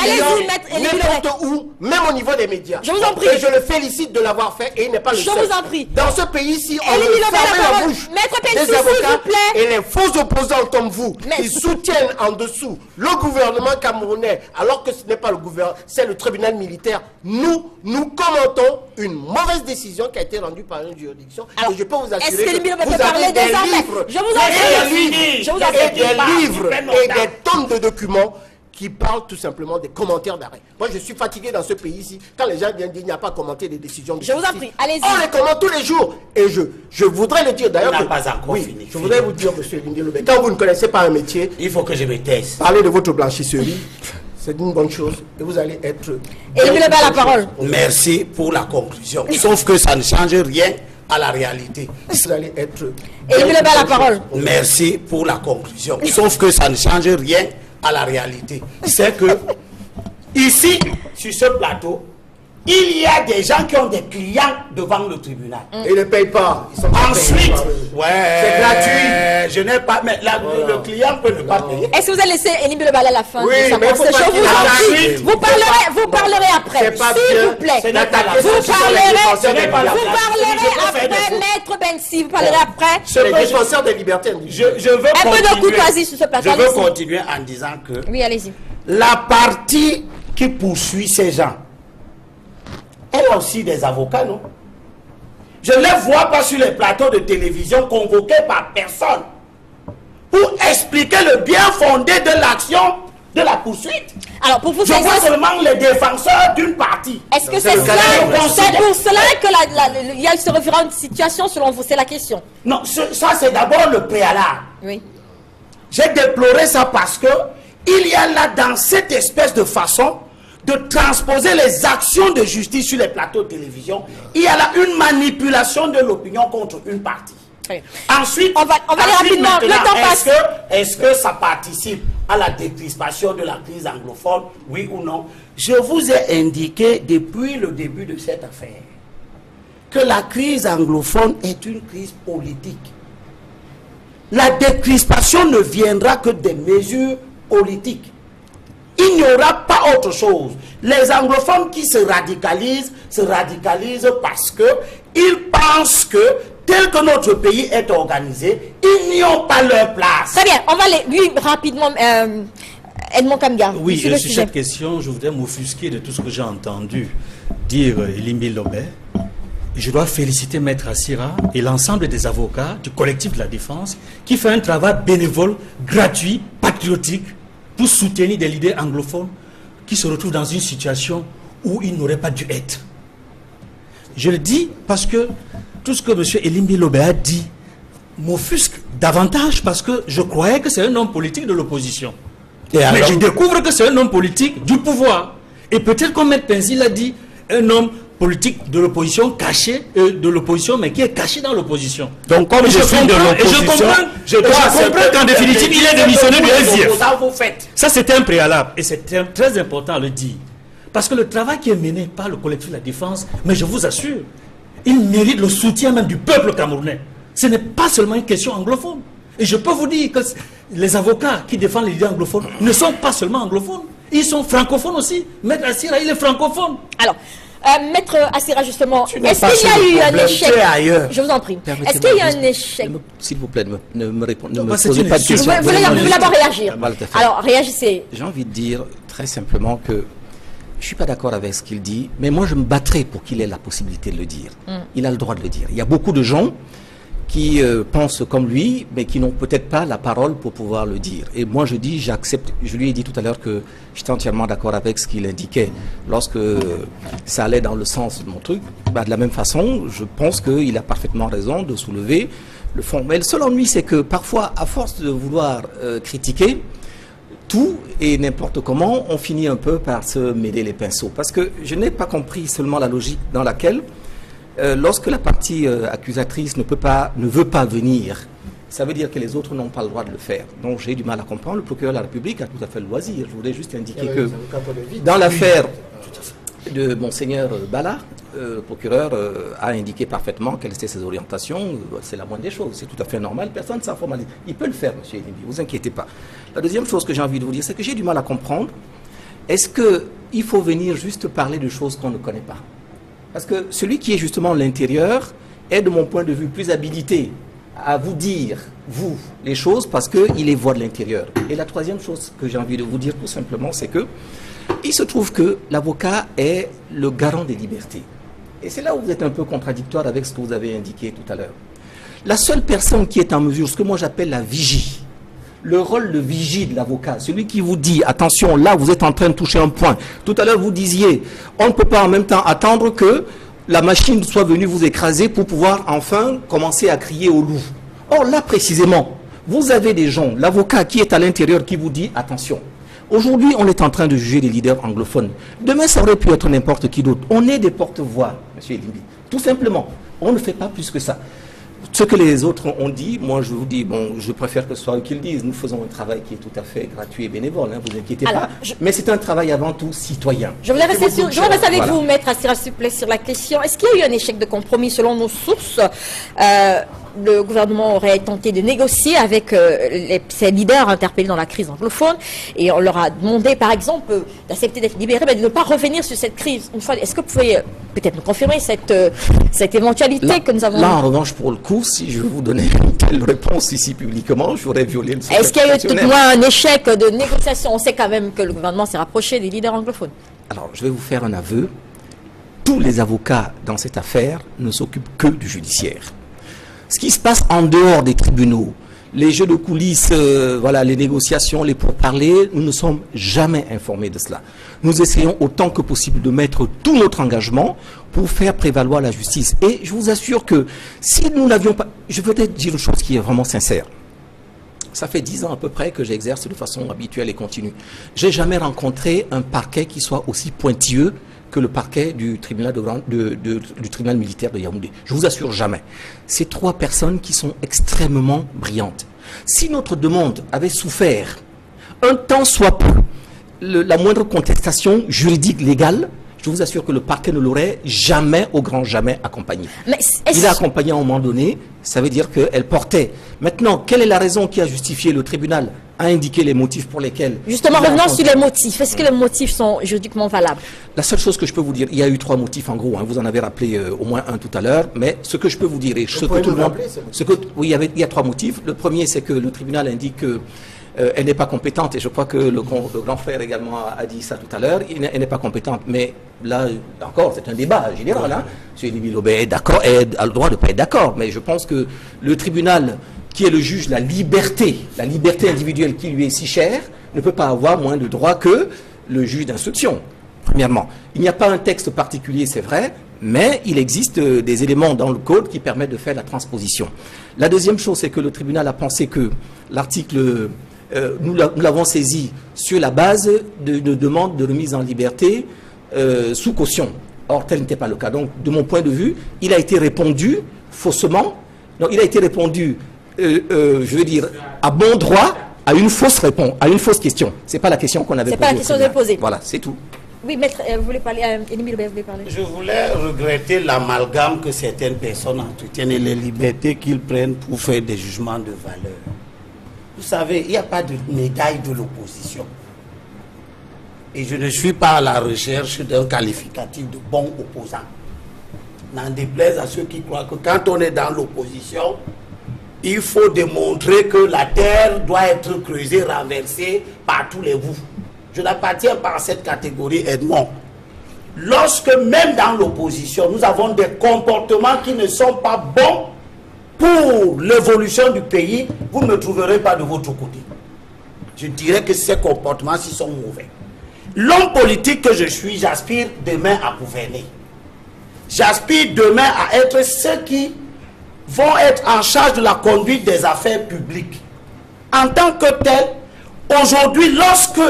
Allez-y, Maître n'importe où, même au niveau des médias. Je vous en prie. Et je le félicite de l'avoir fait et il n'est pas le seul. Je vous en prie. Dans ce pays, si on veut fermer la bouche des avocats et les faux opposants comme vous qui soutiennent en dessous le gouvernement camerounais alors que ce n'est pas le gouvernement, c'est le tribunal militaire, nous commentons une mauvaise décision qui a été rendue par une juridiction. Et je peux vous assurer que vous avez des livres, des livres et des tonnes de documents qui parlent tout simplement des commentaires d'arrêt. Moi, je suis fatigué dans ce pays-ci. Quand les gens viennent dire qu'il n'y a pas commenté des décisions de justice, vous en prie, allez-y. On les commente tous les jours. Et je voudrais le dire d'ailleurs. On n'a pas encore fini. Je voudrais vous dire, monsieur Lindy Lobé, quand vous ne connaissez pas un métier, il faut que je me taise. Parlez de votre blanchisserie. C'est une bonne chose. Et vous allez être... Et il me la parole. Merci pour la conclusion. Sauf que ça ne change rien à la réalité. Vous allez être... Et il me la parole. Merci pour la conclusion. Sauf que ça ne change rien à la réalité. C'est que ici, sur ce plateau, il y a des gens qui ont des clients devant le tribunal. Et ils ne payent pas. Ils sont ensuite, c'est gratuit. Je n'ai pas, mais le client peut ne pas payer. Est-ce que vous allez laisser Elimbi Le Balé à la fin? Oui, mais il faut pas vous parlerez après. S'il vous plaît. Vous parlerez après, Maître Bensi. Vous parlerez après. Les défenseurs des libertés. Je veux un peu de courtoisie sur ce plateau. Je veux continuer en disant que oui, allez-y. La partie qui poursuit ces gens, elle a aussi des avocats, non? Je ne les vois pas sur les plateaux de télévision convoqués par personne pour expliquer le bien fondé de l'action de la poursuite. Alors, pour vous, je vois seulement les défenseurs d'une partie. Est-ce que c'est pour cela que il y a ce référent de situation selon vous? C'est la question. Non, ça c'est d'abord le préalable. Oui. J'ai déploré ça parce que il y a là dans cette espèce de façon de transposer les actions de justice sur les plateaux de télévision, il y a là une manipulation de l'opinion contre une partie. Oui. Ensuite, on va aller rapidement, le temps passe. Est-ce que ça participe à la décrispation de la crise anglophone, oui ou non? Je vous ai indiqué depuis le début de cette affaire que la crise anglophone est une crise politique. La décrispation ne viendra que des mesures politiques. Il n'y aura pas autre chose. Les anglophones qui se radicalisent parce qu'ils pensent que, tel que notre pays est organisé, ils n'y ont pas leur place. Très bien, on va aller, lui, rapidement, Edmond Kamga. Oui, sur cette question, je voudrais m'offusquer de tout ce que j'ai entendu dire Elimbi Lobé. Je dois féliciter Maître Assira et l'ensemble des avocats du collectif de la défense qui fait un travail bénévole, gratuit, patriotique, pour soutenir des leaders anglophones qui se retrouvent dans une situation où ils n'auraient pas dû être. Je le dis parce que tout ce que M. Elimbi Lobé a dit m'offusque davantage parce que je croyais que c'est un homme politique de l'opposition. Mais je découvre que c'est un homme politique du pouvoir. Et peut-être comme M. Bensi l'a dit, un homme politique de l'opposition caché, de l'opposition, mais qui est caché dans l'opposition. Donc comme je suis de l'opposition, je comprends qu'en définitive, il est démissionné du SDF. Ça, c'était un préalable. Et c'est très important à le dire. Parce que le travail qui est mené par le collectif de la défense, mais je vous assure, il mérite le soutien même du peuple camerounais. Ce n'est pas seulement une question anglophone. Et je peux vous dire que les avocats qui défendent les idées anglophones ne sont pas seulement anglophones, ils sont francophones aussi. Maître Assira, il est francophone. Alors, Maître Assira, justement, est-ce qu'il y a eu un échec? Je vous en prie. Est-ce qu'il y a un échec? S'il vous plaît, ne me posez pas de questions. Vous voulez d'abord réagir? Alors, réagissez. J'ai envie de dire très simplement que je ne suis pas d'accord avec ce qu'il dit, mais moi je me battrai pour qu'il ait la possibilité de le dire. Il a le droit de le dire. Il y a beaucoup de gens qui pensent comme lui, mais qui n'ont peut-être pas la parole pour pouvoir le dire. Et moi je dis, j'accepte, je lui ai dit tout à l'heure que j'étais entièrement d'accord avec ce qu'il indiquait lorsque ça allait dans le sens de mon truc. Bah, de la même façon, je pense qu'il a parfaitement raison de soulever le fond. Mais le seul ennui, c'est que parfois, à force de vouloir critiquer tout et n'importe comment, on finit un peu par se mêler les pinceaux. Parce que je n'ai pas compris seulement la logique dans laquelle lorsque la partie accusatrice ne veut pas venir, ça veut dire que les autres n'ont pas le droit de le faire. Donc j'ai du mal à comprendre. Le procureur de la République a tout à fait le loisir. Je voulais juste indiquer que dans l'affaire de Monseigneur Bala, le procureur a indiqué parfaitement quelles étaient ses orientations. C'est la moindre des choses. C'est tout à fait normal. Personne ne s'en formalise. Il peut le faire, monsieur Elimbi. Ne vous inquiétez pas. La deuxième chose que j'ai envie de vous dire, c'est que j'ai du mal à comprendre. Est-ce qu'il faut venir juste parler de choses qu'on ne connaît pas? Parce que celui qui est justement à l'intérieur est, de mon point de vue, plus habilité à vous dire, vous, les choses, parce qu'il les voit de l'intérieur. Et la troisième chose que j'ai envie de vous dire, tout simplement, c'est que il se trouve que l'avocat est le garant des libertés. Et c'est là où vous êtes un peu contradictoire avec ce que vous avez indiqué tout à l'heure. La seule personne qui est en mesure, ce que moi j'appelle la vigie, le rôle de vigie de l'avocat, celui qui vous dit, attention, là vous êtes en train de toucher un point. Tout à l'heure vous disiez, on ne peut pas en même temps attendre que la machine soit venue vous écraser pour pouvoir enfin commencer à crier au loup. Or là précisément, vous avez des gens, l'avocat qui est à l'intérieur qui vous dit, attention, aujourd'hui on est en train de juger les leaders anglophones. Demain ça aurait pu être n'importe qui d'autre. On est des porte-voix, monsieur Elimbi. Tout simplement, on ne fait pas plus que ça. Ce que les autres ont dit, moi je vous dis, bon, je préfère que ce soit eux qui le disent. Nous faisons un travail qui est tout à fait gratuit et bénévole, hein, vous inquiétez pas. Mais c'est un travail avant tout citoyen. Je voulais rester avec vous, Maître Assira, s'il vous plaît, sur la question. Est-ce qu'il y a eu un échec de compromis selon nos sources? Le gouvernement aurait tenté de négocier avec ces leaders interpellés dans la crise anglophone et on leur a demandé, par exemple, d'accepter d'être libérés, mais de ne pas revenir sur cette crise. Une fois, est-ce que vous pouvez peut-être nous confirmer cette éventualité là, que nous avons... Là, en revanche, pour le coup, si je vous donnais une telle réponse ici publiquement, j'aurais violé le secret. Est-ce qu'il y a eu tout de moins un échec de négociation? On sait quand même que le gouvernement s'est rapproché des leaders anglophones. Alors, je vais vous faire un aveu. Tous les avocats dans cette affaire ne s'occupent que du judiciaire. Ce qui se passe en dehors des tribunaux, les jeux de coulisses, voilà, les négociations, les pourparlers, nous ne sommes jamais informés de cela. Nous essayons autant que possible de mettre tout notre engagement pour faire prévaloir la justice. Et je vous assure que si nous n'avions pas... Je veux peut-être dire une chose qui est vraiment sincère. Ça fait 10 ans à peu près que j'exerce de façon habituelle et continue. Je n'ai jamais rencontré un parquet qui soit aussi pointilleux que le parquet du tribunal, du tribunal militaire de Yaoundé. Je vous assure jamais. Ces 3 personnes qui sont extrêmement brillantes. Si notre demande avait souffert un temps soit peu la moindre contestation juridique légale, je vous assure que le parquet ne l'aurait jamais, au grand jamais, accompagné. Il a accompagné à un moment donné, ça veut dire qu'elle portait. Maintenant, quelle est la raison qui a justifié le tribunal à indiquer les motifs pour lesquels... Justement, revenons sur les motifs. Est-ce que les motifs sont juridiquement valables? La seule chose que je peux vous dire, il y a eu 3 motifs en gros, hein, vous en avez rappelé au moins un tout à l'heure, mais ce que je peux vous dire, et ce que tout le monde... Oui, il y a 3 motifs. Le premier, c'est que le tribunal indique que elle n'est pas compétente, et je crois que le grand frère également a dit ça tout à l'heure, elle n'est pas compétente, mais là encore c'est un débat général, hein. M. Elimbi Lobé est d'accord, a le droit de ne pas être d'accord, mais je pense que le tribunal qui est le juge, la liberté individuelle qui lui est si chère, ne peut pas avoir moins de droits que le juge d'instruction, premièrement. Il n'y a pas un texte particulier, c'est vrai, mais il existe des éléments dans le code qui permettent de faire la transposition. La deuxième chose, c'est que le tribunal a pensé que l'article... nous l'avons saisi sur la base de demande de remise en liberté sous caution. Or, tel n'était pas le cas. Donc, de mon point de vue, il a été répondu faussement. Donc, il a été répondu, je veux dire, à bon droit, à une fausse réponse, à une fausse question. C'est pas la question qu'on avait posée. C'est pas la question que j'ai posée. Voilà, c'est tout. Oui, maître, vous voulez parler, Émile Loubet, vous voulez parler? Je voulais regretter l'amalgame que certaines personnes entretiennent et les libertés qu'ils prennent pour faire des jugements de valeur. Vous savez, il n'y a pas de médaille de l'opposition. Et je ne suis pas à la recherche d'un qualificatif de bon opposant. N'en déplaise à ceux qui croient que quand on est dans l'opposition, il faut démontrer que la terre doit être creusée, renversée par tous les bouts. Je n'appartiens pas à cette catégorie, Edmond. Lorsque même dans l'opposition, nous avons des comportements qui ne sont pas bons pour l'évolution du pays, vous ne me trouverez pas de votre côté. Je dirais que ces comportements-ci sont mauvais. L'homme politique que je suis, j'aspire demain à gouverner. J'aspire demain à être ceux qui vont être en charge de la conduite des affaires publiques. En tant que tel, aujourd'hui, lorsque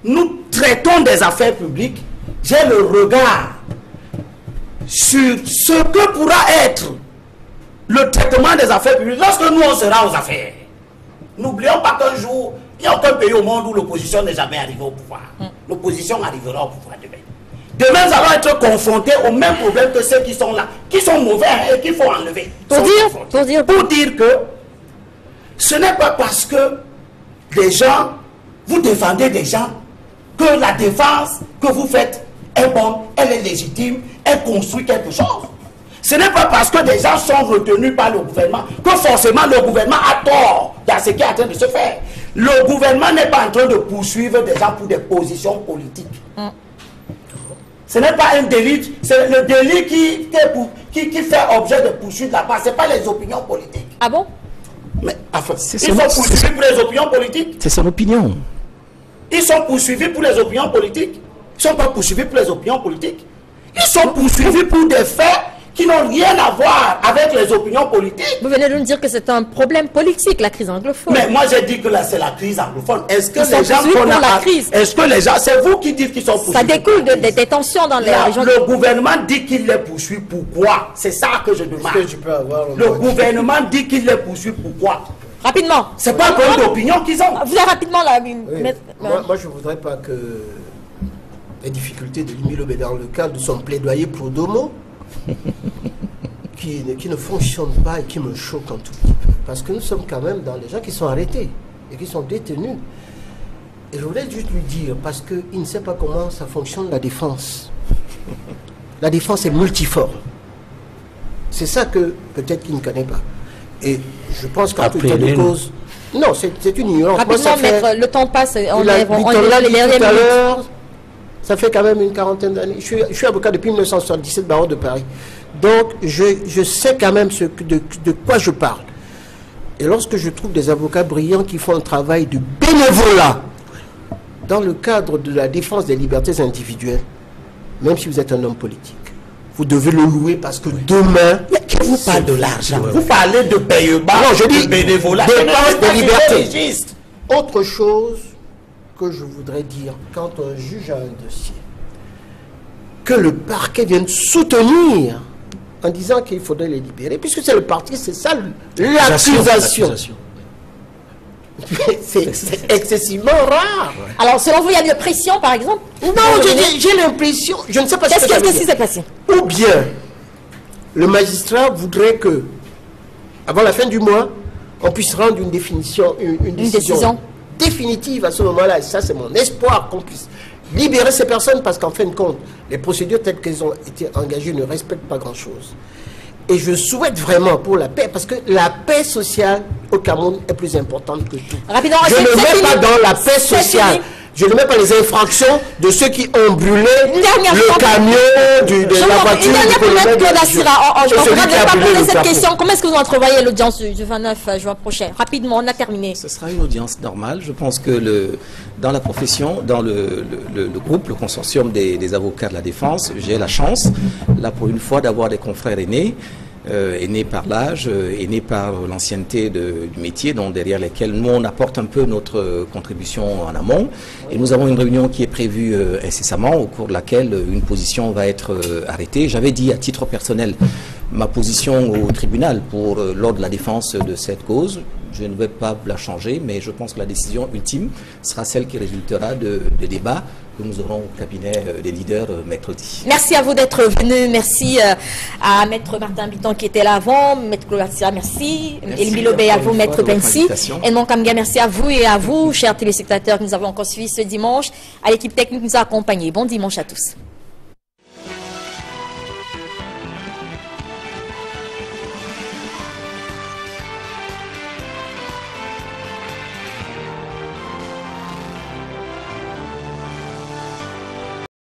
nous traitons des affaires publiques, j'ai le regard sur ce que pourra être le traitement des affaires publiques lorsque nous on sera aux affaires. N'oublions pas qu'un jour, il n'y a aucun pays au monde où l'opposition n'est jamais arrivée au pouvoir. L'opposition arrivera au pouvoir demain. Demain, nous allons être confrontés aux mêmes problèmes que ceux qui sont là, qui sont mauvais et qu'il faut enlever. Pour dire que ce n'est pas parce que des gens, vous défendez des gens, que la défense que vous faites est bonne, elle est légitime, elle construit quelque chose. Ce n'est pas parce que des gens sont retenus par le gouvernement que forcément le gouvernement a tort dans ce qui est en train de se faire. Le gouvernement n'est pas en train de poursuivre des gens pour des positions politiques. Ce n'est pas un délit, c'est le délit qui fait objet de poursuite là-bas. Ce n'est pas les opinions politiques. Ah bon? Mais enfin, ils sont poursuivis pour les opinions politiques. C'est son opinion. Ils sont poursuivis pour les opinions politiques. Ils ne sont pas poursuivis pour les opinions politiques. Ils sont poursuivis pour des faits qui n'ont rien à voir avec les opinions politiques. Vous venez de nous dire que c'est un problème politique, la crise anglophone. Mais moi j'ai dit que là c'est la crise anglophone. Est-ce que les gens pour la crise? Est-ce que les gens, c'est vous qui dites qu'ils sont poursuivis? Ça découle des tensions dans les régions. Le gouvernement dit qu'il les poursuit. Pourquoi? C'est ça que je demande. Est-ce que tu peux avoir le gouvernement dit qu'il les poursuit. Pourquoi? Rapidement. C'est pas un problème d'opinion qu'ils ont. Vous avez rapidement la... Oui. Moi je ne voudrais pas que les difficultés de Émile Loubet dans le cadre de son plaidoyer pro domo qui ne fonctionne pas et qui me choque un tout petit peu. Parce que nous sommes quand même dans les gens qui sont arrêtés et qui sont détenus. Et je voulais juste lui dire, parce qu'il ne sait pas comment ça fonctionne la défense. La défense est multiforme. C'est ça que peut-être qu'il ne connaît pas. Et je pense qu'en tout cas de cause... Non, c'est une ignorance. Rapidement, maître, le temps passe. On l'a est là les dernières tout à minutes. l'heure. Ça fait quand même une quarantaine d'années. Je suis avocat depuis 1977, barreau de Paris. Donc, je sais quand même de quoi je parle. Et lorsque je trouve des avocats brillants qui font un travail de bénévolat dans le cadre de la défense des libertés individuelles, même si vous êtes un homme politique, vous devez le louer parce que demain... Mais qui vous parle de l'argent? Vous parlez de paiement, non, je dis de bénévolat, défense des libertés. Juste. Autre chose que je voudrais dire, quand un juge a un dossier, que le parquet vienne soutenir en disant qu'il faudrait les libérer, puisque c'est le parti, c'est ça l'accusation. C'est excessivement rare. Alors, selon vous, il y a de pression, par exemple? Non, j'ai l'impression, je ne sais pas qu'est-ce qui s'est passé. Ou bien, le magistrat voudrait que, avant la fin du mois, on puisse rendre une décision définitive à ce moment-là. Et ça, c'est mon espoir qu'on puisse libérer ces personnes, parce qu'en fin de compte, les procédures telles qu'elles ont été engagées ne respectent pas grand-chose. Et je souhaite vraiment pour la paix, parce que la paix sociale au Cameroun est plus importante que tout. Rapidement, je ne mets pas dans la paix sociale. Je ne mets pas les infractions de ceux qui ont brûlé le camion de la voiture. Une dernière pour mettre Claude Assira. Je ne pas poser cette question. Comment est-ce que vous entrevoyez l'audience du 29 juin prochain? Rapidement, on a terminé. Ce sera une audience normale. Je pense que dans la profession, dans le groupe, le consortium des avocats de la défense, j'ai la chance, là pour une fois, d'avoir des confrères aînés par l'âge, aînés par l'ancienneté du métier, donc derrière lesquels nous on apporte un peu notre contribution en amont. Et nous avons une réunion qui est prévue incessamment, au cours de laquelle une position va être arrêtée. J'avais dit à titre personnel ma position au tribunal lors de la défense de cette cause. je ne vais pas la changer, mais je pense que la décision ultime sera celle qui résultera de débats que nous aurons au cabinet des leaders mercredi. Merci à vous d'être venu. Merci à Maître Martin Bitton qui était là avant. Maître Cloatia, merci. Elimbi Lobé, à vous, Maître Pensi. Et mon Kamga, merci à vous et à vous, chers téléspectateurs que nous avons encore suivis ce dimanche. À l'équipe technique nous a accompagnés. Bon dimanche à tous.